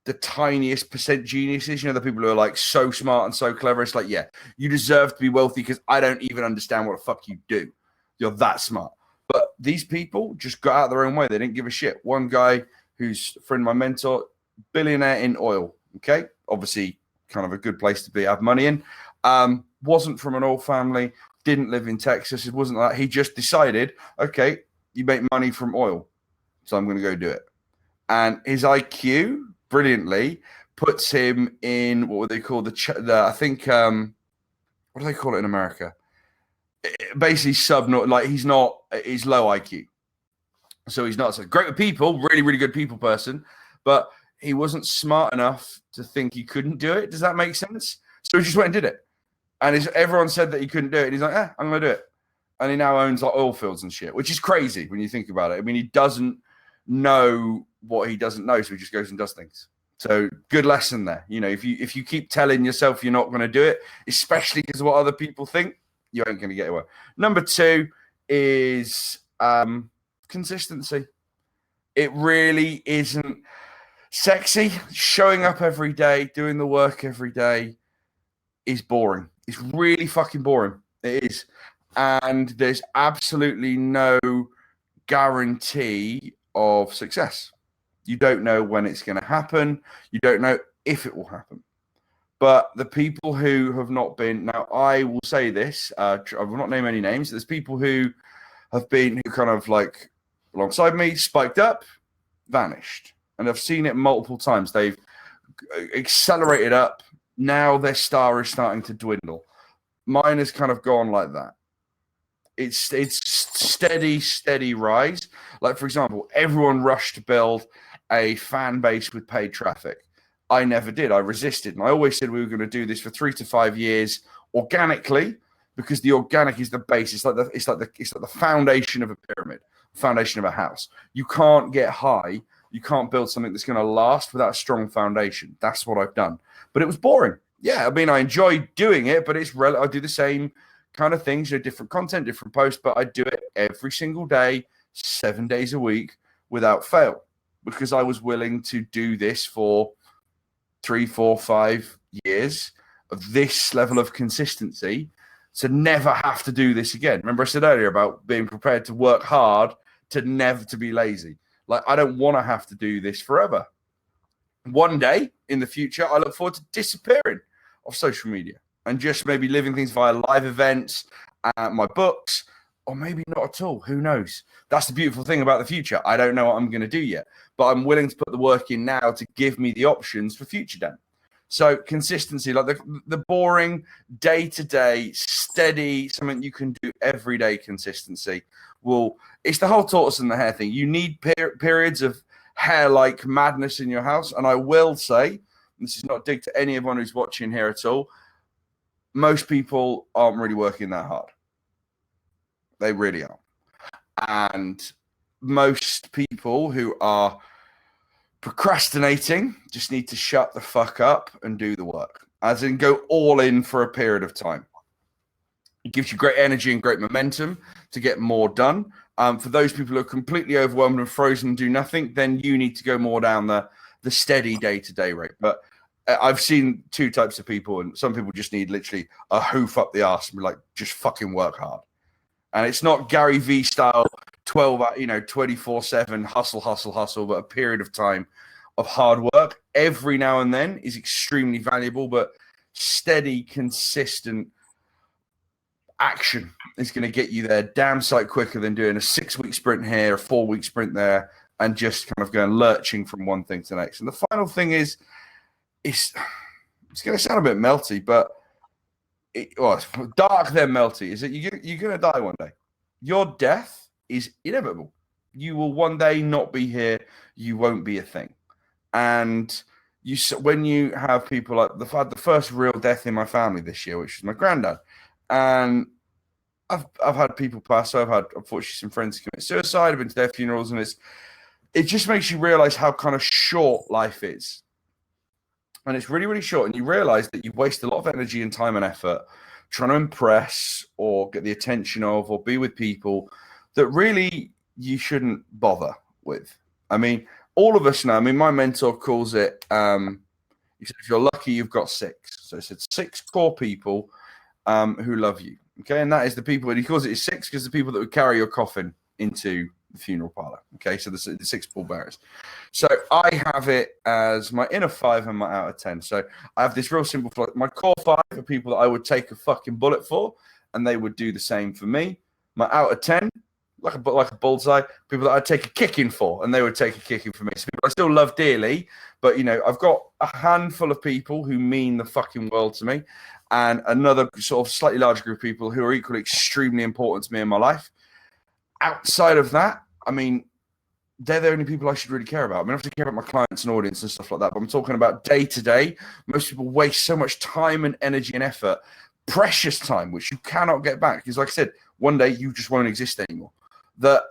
the tiniest percent geniuses, the people who are like so smart and so clever. It's like, yeah, you deserve to be wealthy because I don't even understand what the fuck you do. You're that smart. But these people just got out their own way. They didn't give a shit. One guy who's a friend of my mentor, billionaire in oil. Okay. Obviously kind of a good place to be, have money in. Wasn't from an oil family, didn't live in Texas. It wasn't like, he just decided, okay, you make money from oil, so I'm going to go do it. And his IQ brilliantly puts him in what would they call I think what do they call it in America? Basically he's low IQ. So he's not so great with people, really, really good people person, but he wasn't smart enough to think he couldn't do it. Does that make sense? So he just went and did it. And everyone said that he couldn't do it. And he's like, I'm going to do it. And he now owns like oil fields and shit, which is crazy when you think about it. I mean, he doesn't know what he doesn't know, so he just goes and does things. So good lesson there. If you keep telling yourself you're not going to do it, especially because of what other people think, you ain't going to get away. Number 2 is consistency. It really isn't sexy. Showing up every day, doing the work every day is boring. It's really fucking boring. It is. And there's absolutely no guarantee of success. You don't know when it's going to happen. You don't know if it will happen. But the people who have not been, now I will say this, I will not name any names. There's people who have been, who kind of like alongside me, spiked up, vanished. And I've seen it multiple times. They've accelerated up. Now their star is starting to dwindle. Mine has kind of gone like that. It's steady rise. Like, for example, everyone rushed to build a fan base with paid traffic. I never did. I resisted. And I always said we were going to do this for 3 to 5 years organically, because the organic is the base. It's like the foundation of a pyramid, foundation of a house. You can't get high. You can't build something that's going to last without a strong foundation. That's what I've done. But it was boring. Yeah, I mean, I enjoy doing it, but I do the same kind of things, different content, different posts, but I do it every single day, 7 days a week without fail, because I was willing to do this for 3, 4, 5 years of this level of consistency to never have to do this again. Remember I said earlier about being prepared to work hard, to never to be lazy. Like, I don't want to have to do this forever. One day in the future, I look forward to disappearing off social media and just maybe living things via live events, my books, or maybe not at all. Who knows? That's the beautiful thing about the future. I don't know what I'm going to do yet, but I'm willing to put the work in now to give me the options for future Dan. So consistency, like the boring, day-to-day, steady, something you can do every day consistency. It's the whole tortoise and the hare thing. You need periods of hair-like madness in your house. And I will say, this is not a dig to anyone who's watching here at all, most people aren't really working that hard. They really aren't. And most people who are procrastinating just need to shut the fuck up and do the work, as in go all in for a period of time. It gives you great energy and great momentum to get more done. For those people who are completely overwhelmed and frozen and do nothing, then you need to go more down the steady day-to-day rate. But I've seen two types of people, and some people just need literally a hoof up the arse and be like, just fucking work hard. And it's not Gary V style 24/7 hustle, but a period of time of hard work every now and then is extremely valuable, but steady, consistent action is going to get you there damn sight quicker than doing a 6-week sprint here, a 4-week sprint there, and just kind of going lurching from one thing to the next. And the final thing is, it's going to sound a bit melty, but it's dark then melty, is that you're going to die one day. Your death is inevitable. You will one day not be here. You won't be a thing. And when you have people like I've had the first real death in my family this year, which is my granddad, and I've had people pass. So I've had, unfortunately, some friends commit suicide. I've been to their funerals, and it just makes you realize how kind of short life is. And it's really, really short. And you realize that you waste a lot of energy and time and effort trying to impress or get the attention of or be with people that really you shouldn't bother with. I mean, all of us know. I mean, my mentor calls it, he said, if you're lucky, you've got 6. So he said 6 core people who love you. Okay. And that is the people, and he calls it 6 because the people that would carry your coffin into the funeral parlor. Okay. So the 6 pallbearers. So I have it as my inner 5 and my outer 10. So I have this real simple flow. My core 5 are people that I would take a fucking bullet for, and they would do the same for me. My outer 10, like a bullseye, people that I'd take a kicking for, and they would take a kicking for me. So people I still love dearly, but I've got a handful of people who mean the fucking world to me, and another sort of slightly larger group of people who are equally extremely important to me in my life. Outside of that, I mean, they're the only people I should really care about. I mean, I have to care about my clients and audience and stuff like that, but I'm talking about day to day. Most people waste so much time and energy and effort, precious time, which you cannot get back. Because like I said, one day you just won't exist anymore. That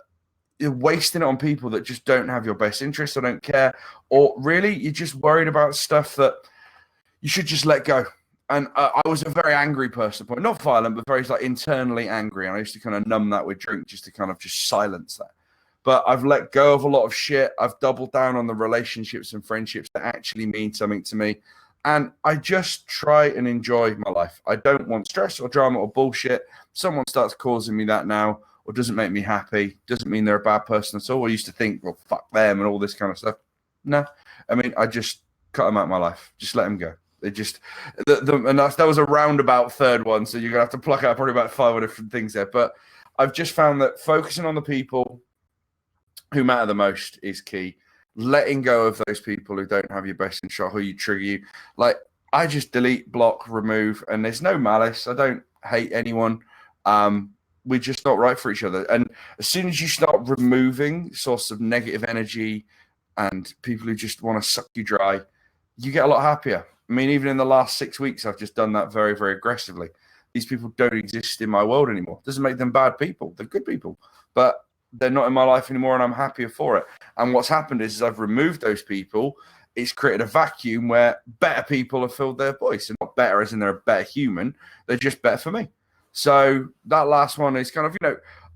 you're wasting it on people that just don't have your best interests or don't care, or really you're just worried about stuff that you should just let go. And I was a very angry person, not violent, but very internally angry. And I used to kind of numb that with drink just to kind of just silence that. But I've let go of a lot of shit. I've doubled down on the relationships and friendships that actually mean something to me. And I just try and enjoy my life. I don't want stress or drama or bullshit. Someone starts causing me that now or doesn't make me happy, doesn't mean they're a bad person at all. I used to think, well, fuck them and all this kind of stuff. No, I mean, I just cut them out of my life. Just let them go. They just, and that was a roundabout third one. So you're going to have to pluck out probably about 5 different things there. But I've just found that focusing on the people who matter the most is key. Letting go of those people who don't have your best interest, who you trigger you. Like, I just delete, block, remove, and there's no malice. I don't hate anyone. We're just not right for each other. And as soon as you start removing sources of negative energy and people who just want to suck you dry, you get a lot happier. I mean, even in the last 6 weeks, I've just done that very, very aggressively. These people don't exist in my world anymore. Doesn't make them bad people. They're good people, but they're not in my life anymore, and I'm happier for it. And what's happened is I've removed those people. It's created a vacuum where better people have filled their voice, and not better as in they're a better human. They're just better for me. So that last one is kind of,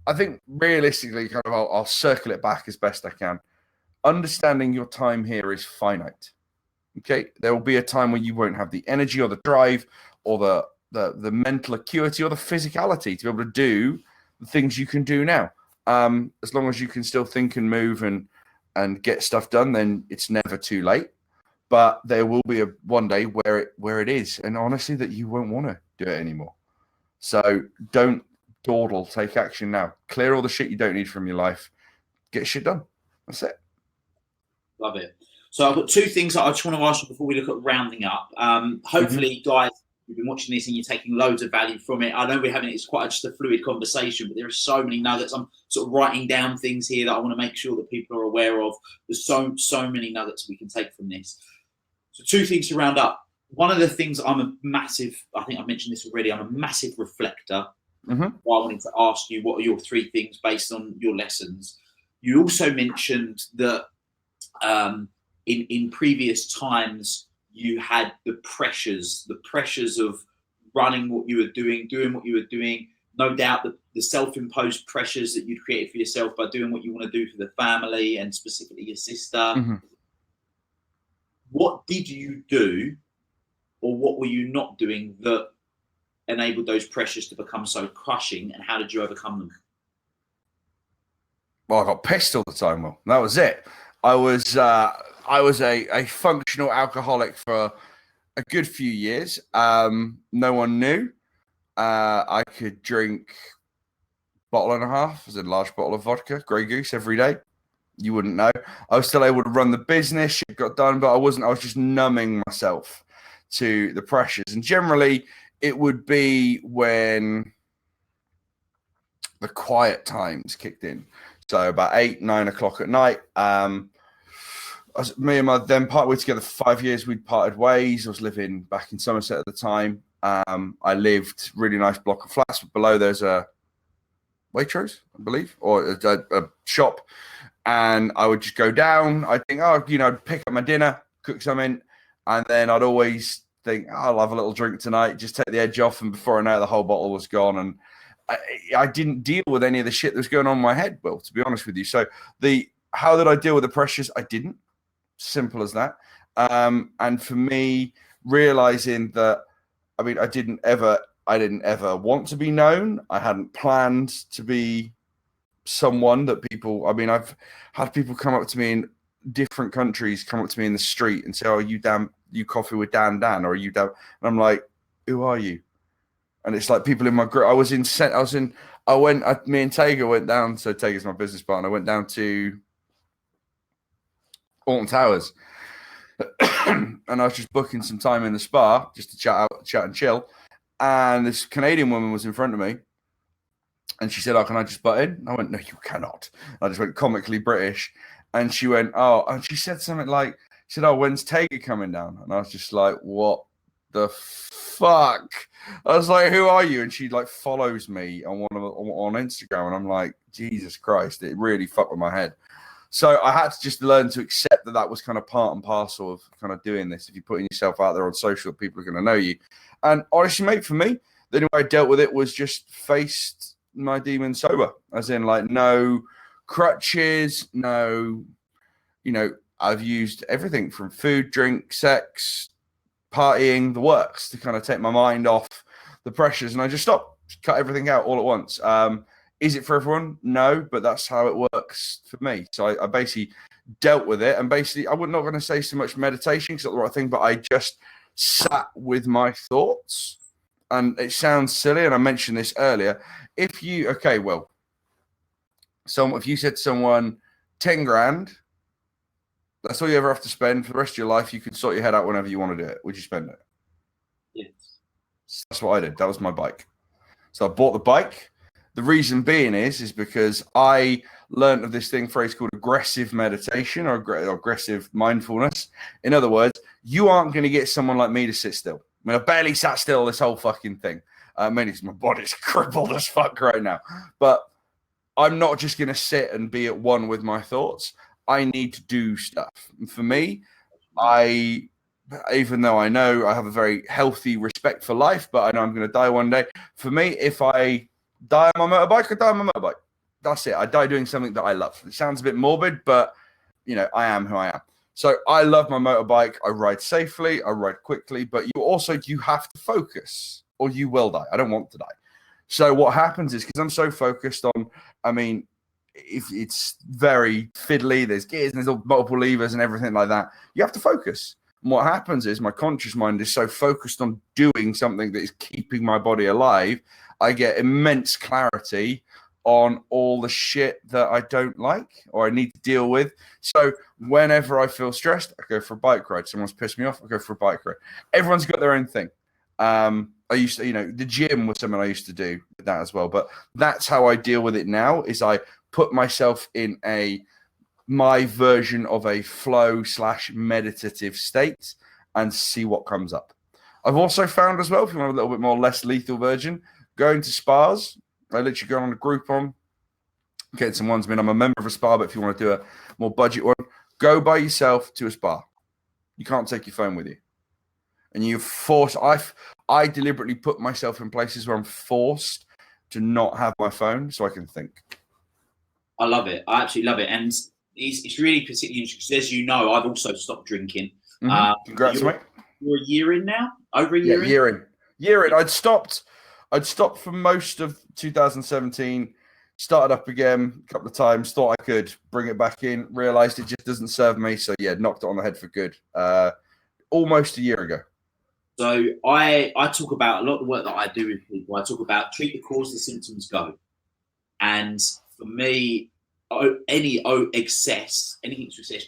I think realistically, kind of, I'll circle it back as best I can. Understanding your time here is finite. Okay, there will be a time when you won't have the energy or the drive or the mental acuity or the physicality to be able to do the things you can do now. As long as you can still think and move and get stuff done, then it's never too late. But there will be one day where it is, and honestly, that you won't want to do it anymore. So don't dawdle. Take action now. Clear all the shit you don't need from your life. Get shit done. That's it. Love it. So I've got two things that I just want to ask you before we look at rounding up. Hopefully, guys, you've been watching this and you're taking loads of value from it. I know we're having it's quite just a fluid conversation, but there are so many nuggets. I'm sort of writing down things here that I want to make sure that people are aware of. There's so many nuggets we can take from this. So two things to round up. One of the things I think I mentioned this already, I'm a massive reflector. Mm-hmm. I wanted to ask you, what are your three things based on your lessons? You also mentioned that in previous times, you had the pressures of running what you were doing what you were doing. No doubt the self-imposed pressures that you'd created for yourself by doing what you want to do for the family and specifically your sister. Mm-hmm. What did you do, or what were you not doing that enabled those pressures to become so crushing, and how did you overcome them? Well, I got pissed all the time. Well, that was it. I was a functional alcoholic for a good few years. No one knew. I could drink a bottle and a half, as a large bottle of vodka, Grey Goose, every day. You wouldn't know. I was still able to run the business. Shit got done, but I wasn't. I was just numbing myself to the pressures. And generally, it would be when the quiet times kicked in. So about 8, 9 o'clock at night. Me and my then partner were together for 5 years. We'd parted ways. I was living back in Somerset at the time. I lived really nice block of flats. Below there's a Waitrose, I believe, or a shop. And I would just go down. I'd think, I'd pick up my dinner, cook something, and then I'd always think, I'll have a little drink tonight, just take the edge off. And before I know it, the whole bottle was gone. And I didn't deal with any of the shit that was going on in my head, Will, to be honest with you. So how did I deal with the pressures? I didn't. Simple as that. And for me, realizing that, I didn't ever want to be known. I hadn't planned to be someone that people, I've had people come up to me in different countries, come up to me in the street and say, "Oh, you coffee with Dan, or are you Dan?" And I'm like, "Who are you?" And it's like people in my group. Me and Tega went down. So Tega's my business partner. I went down to Alton Towers, and I was just booking some time in the spa just to chat and chill. And this Canadian woman was in front of me, and she said, "Oh, can I just butt in?" I went, "No, you cannot." I just went comically British, and she went, "Oh," and she said something like, she said, "Oh, when's Tega coming down?" And I was just like, "What the fuck?" I was like, "Who are you?" And she like follows me on on Instagram, and I'm like, Jesus Christ, it really fucked with my head. So I had to just learn to accept that was kind of part and parcel of kind of doing this. If you're putting yourself out there on social, people are going to know you. And honestly, mate, for me, the only way I dealt with it was just faced my demons sober, as in like no crutches, no, I've used everything from food, drink, sex, partying, the works to kind of take my mind off the pressures. And I just stopped, cut everything out all at once. Is it for everyone? No, but that's how it works for me. So I basically dealt with it. And basically, I'm not going to say so much meditation because it's not the right thing, but I just sat with my thoughts. And it sounds silly, and I mentioned this earlier. If you said to someone, 10 grand, that's all you ever have to spend for the rest of your life. You can sort your head out whenever you want to do it. Would you spend it? Yes. That's what I did. That was my bike. So I bought the bike. The reason being is because I learned of this phrase called aggressive meditation or aggressive mindfulness. In other words, you aren't going to get someone like me to sit still. I mean, I barely sat still this whole fucking thing. Mainly because my body's crippled as fuck right now. But I'm not just going to sit and be at one with my thoughts. I need to do stuff. And for me, even though I know I have a very healthy respect for life, but I know I'm going to die one day. For me, if I die on my motorbike, I die on my motorbike. That's it. I die doing something that I love. It sounds a bit morbid, but, I am who I am. So I love my motorbike. I ride safely. I ride quickly. But you have to focus or you will die. I don't want to die. So what happens is, because I'm so focused on, if it's very fiddly, there's gears and there's all multiple levers and everything like that, you have to focus. And what happens is my conscious mind is so focused on doing something that is keeping my body alive, I get immense clarity on all the shit that I don't like or I need to deal with. So whenever I feel stressed, I go for a bike ride. Someone's pissed me off, I go for a bike ride. Everyone's got their own thing. I used to, the gym was something I used to do with that as well. But that's how I deal with it now, is I put myself in my version of a flow / meditative state and see what comes up. I've also found as well, if you want a little bit more less lethal version, going to spas. I literally go on a Groupon, getting some ones. I'm a member of a spa, but if you want to do a more budget one, go by yourself to a spa. You can't take your phone with you. And you're forced. I deliberately put myself in places where I'm forced to not have my phone so I can think. I love it. I absolutely love it. And it's really particularly interesting because, as you know, I've also stopped drinking. Congrats, mate. You're a year in now? Over a year in? Year in. I'd stopped for most of 2017, started up again a couple of times, thought I could bring it back in, realized it just doesn't serve me. So, yeah, knocked it on the head for good. Almost a year ago. So I talk about a lot of the work that I do with people. I talk about treat the cause, the symptoms go. And for me, anything to excess,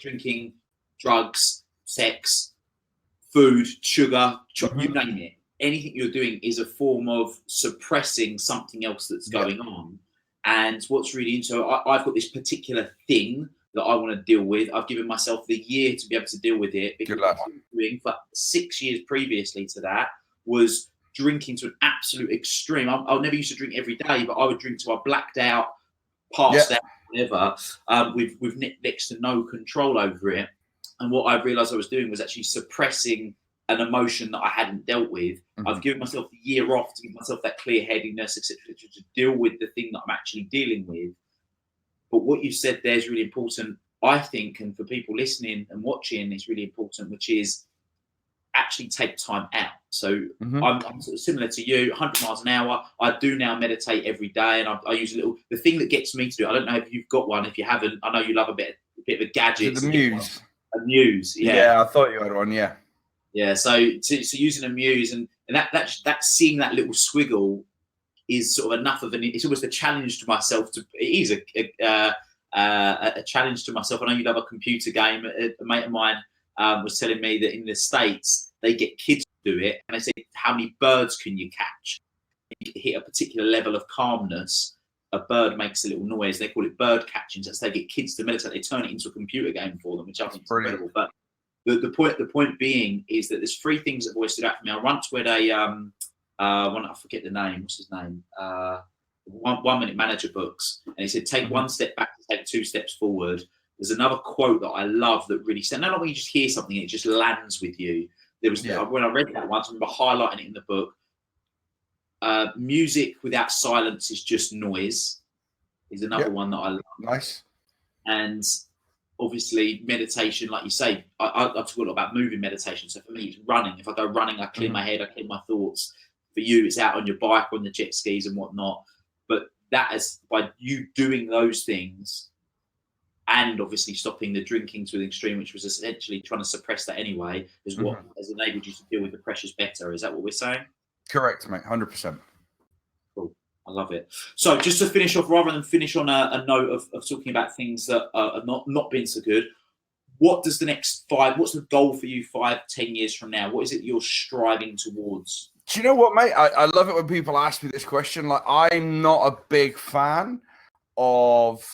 drinking, drugs, sex, food, sugar, you name it. Anything you're doing is a form of suppressing something else that's going on. And what's really interesting, I've got this particular thing that I want to deal with. I've given myself the year to be able to deal with it, because what I was doing for 6 years previously to that was drinking to an absolute extreme. I never used to drink every day, but I would drink till I blacked out, passed out, whatever, with next to no control over it. And what I realised I was doing was actually suppressing an emotion that I hadn't dealt with. I've given myself the year off to give myself that clear-headedness, etc., to deal with the thing that I'm actually dealing with. But what you said there is really important, I think, and for people listening and watching, it's really important, which is actually take time out. So I'm sort of similar to you, 100 miles an hour. I do now meditate every day, and I use the thing that gets me to do it. I don't know if you've got one. If you haven't, I know you love a bit of a gadget. The Muse. A Muse, yeah. Yeah, I thought you had one, yeah. Yeah, so using a Muse, and that seeing that little swiggle is sort of enough of it's almost a challenge to myself. It is a challenge to myself. I know you love a computer game. A mate of mine was telling me that in the States they get kids to do it, and they say, how many birds can you catch? You hit a particular level of calmness, a bird makes a little noise. They call it bird catching. So they get kids to meditate. They turn it into a computer game for them, which I think is incredible. But the point being is that there's three things that have always stood out for me. I once read I forget the name. What's his name? 1 Minute Manager books, and he said, take one step back to take 2 steps forward. There's another quote that I love that really said, not when you just hear something, it just lands with you. There was when I read that once, I remember highlighting it in the book. Music without silence is just noise. Is another one that I love. Nice. And obviously meditation, like you say, I talk a lot about moving meditation. So for me, it's running. If I go running, I clear my head, I clear my thoughts. For you, it's out on your bike, on the jet skis and whatnot. But that is by you doing those things, and obviously stopping the drinking to the extreme, which was essentially trying to suppress that anyway, is what has enabled you to deal with the pressures better. Is that what we're saying? Correct, mate. 100%. Cool. I love it. So just to finish off, rather than finish on a note of talking about things that are not been so good, what does what's the goal for you 5-10 years from now? What is it you're striving towards? Do you know what, mate? I love it when people ask me this question. Like, I'm not a big fan of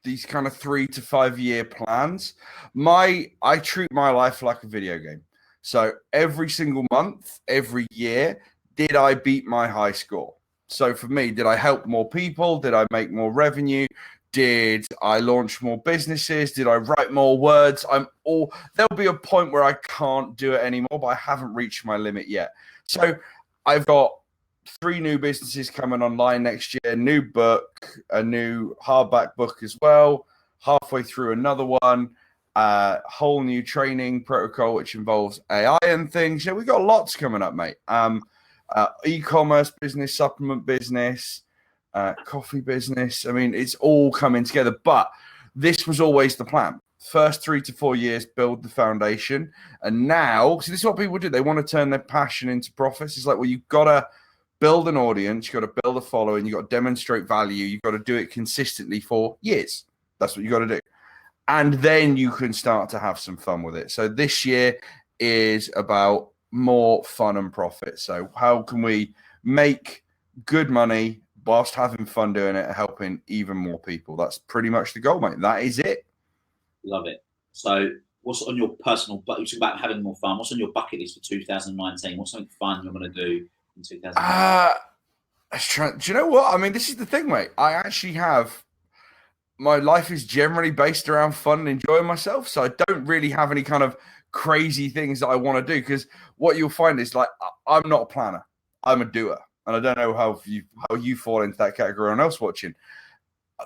these kind of 3 to 5 year plans. I treat my life like a video game. So every single month, every year, did I beat my high score? So for me, did I help more people? Did I make more revenue? Did I launch more businesses? Did I write more words? There'll be a point where I can't do it anymore, but I haven't reached my limit yet. So I've got 3 new businesses coming online next year, new book, a new hardback book as well, halfway through another one, whole new training protocol, which involves AI and things. Yeah, we've got lots coming up, mate. E-commerce business, supplement business, coffee business. I mean, it's all coming together, but this was always the plan. First 3 to 4 years, build the foundation. And now, see, this is what people do. They want to turn their passion into profits. It's like, well, you've got to build an audience, you've got to build a following, you've got to demonstrate value, you've got to do it consistently for years. That's what you've got to do. And then you can start to have some fun with it. So this year is about more fun and profit. So how can we make good money whilst having fun doing it and helping even more people? That's pretty much the goal, mate. That is it. Love it. So what's on your personal, but you talk about having more fun, what's on your bucket list for 2019? What's something fun you're going to do in 2019? Do you know what? I mean, this is the thing, mate. I actually have, my life is generally based around fun and enjoying myself. So I don't really have any kind of crazy things that I want to do, because what you'll find is, like, I'm not a planner, I'm a doer. And I don't know how you fall into that category or anyone else watching.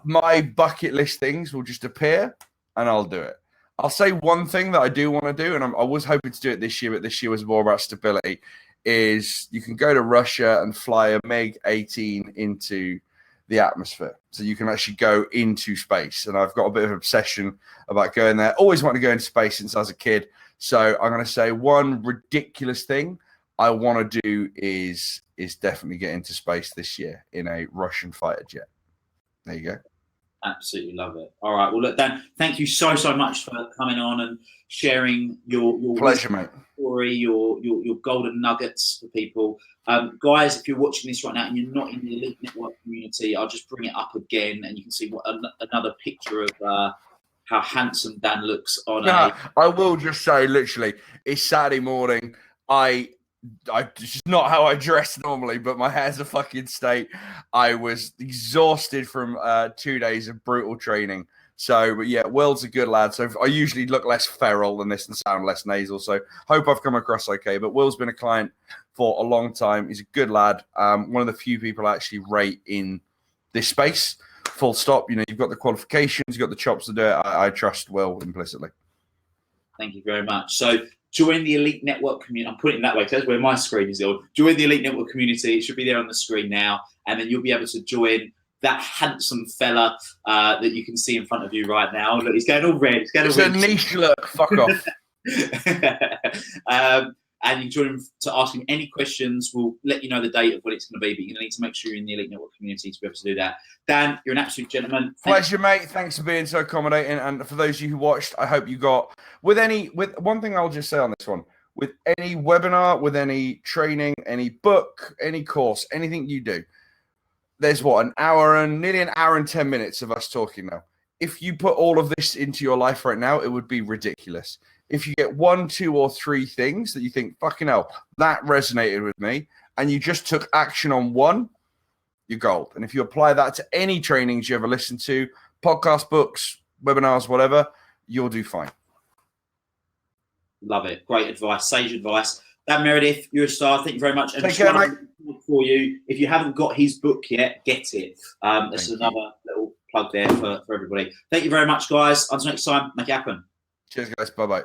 My bucket list things will just appear and I'll do it. I'll say one thing that I do want to do, and I was hoping to do it this year, but this year was more about stability, is you can go to Russia and fly a MiG-18 into the atmosphere. So you can actually go into space. And I've got a bit of an obsession about going there. Always wanted to go into space since I was a kid. So I'm going to say one ridiculous thing I want to do is definitely get into space this year in a Russian fighter jet. There you go. Absolutely love it. All right. Well, look, Dan, thank you so much for coming on and sharing your pleasure, mate. Story, your golden nuggets for people. Guys, if you're watching this right now and you're not in the Elite Network community, I'll just bring it up again and you can see another picture of how handsome Dan looks on I will just say, literally, it's Saturday morning. It's just not how I dress normally, but my hair's a fucking state. I was exhausted from 2 days of brutal training. So, but yeah, Will's a good lad. So I usually look less feral than this and sound less nasal. So hope I've come across okay. But Will's been a client for a long time. He's a good lad. One of the few people I actually rate in this space. Full stop. You know, you've got the qualifications, you've got the chops to do it. I trust Will implicitly. Thank you very much. So join the Elite Network community. I'm putting it that way because that's where my screen is on. Join the Elite Network community. It should be there on the screen now. And then you'll be able to join that handsome fella that you can see in front of you right now. Look, he's going all red. It's a niche look. Fuck off. And you join him to ask him any questions. We'll let you know the date of what it's going to be, but you're going to need to make sure you're in the Elite Network community to be able to do that. Dan, you're an absolute gentleman. Pleasure, mate. Thanks for being so accommodating. And for those of you who watched, I hope you got with one thing I'll just say on this one, with any webinar, with any training, any book, any course, anything you do, there's nearly an hour and 10 minutes of us talking now. If you put all of this into your life right now, it would be ridiculous. If you get 1, 2, or 3 things that you think, fucking hell, that resonated with me, and you just took action on one, you're gold. And if you apply that to any trainings you ever listen to, podcast, books, webinars, whatever, you'll do fine. Love it. Great advice. Sage advice. Dan Meredith, you're a star. Thank you very much. And take care, mate. For you, if you haven't got his book yet, get it. This is another little plug there for everybody. Thank you very much, guys. Until next time, make it happen. Cheers, guys. Bye-bye.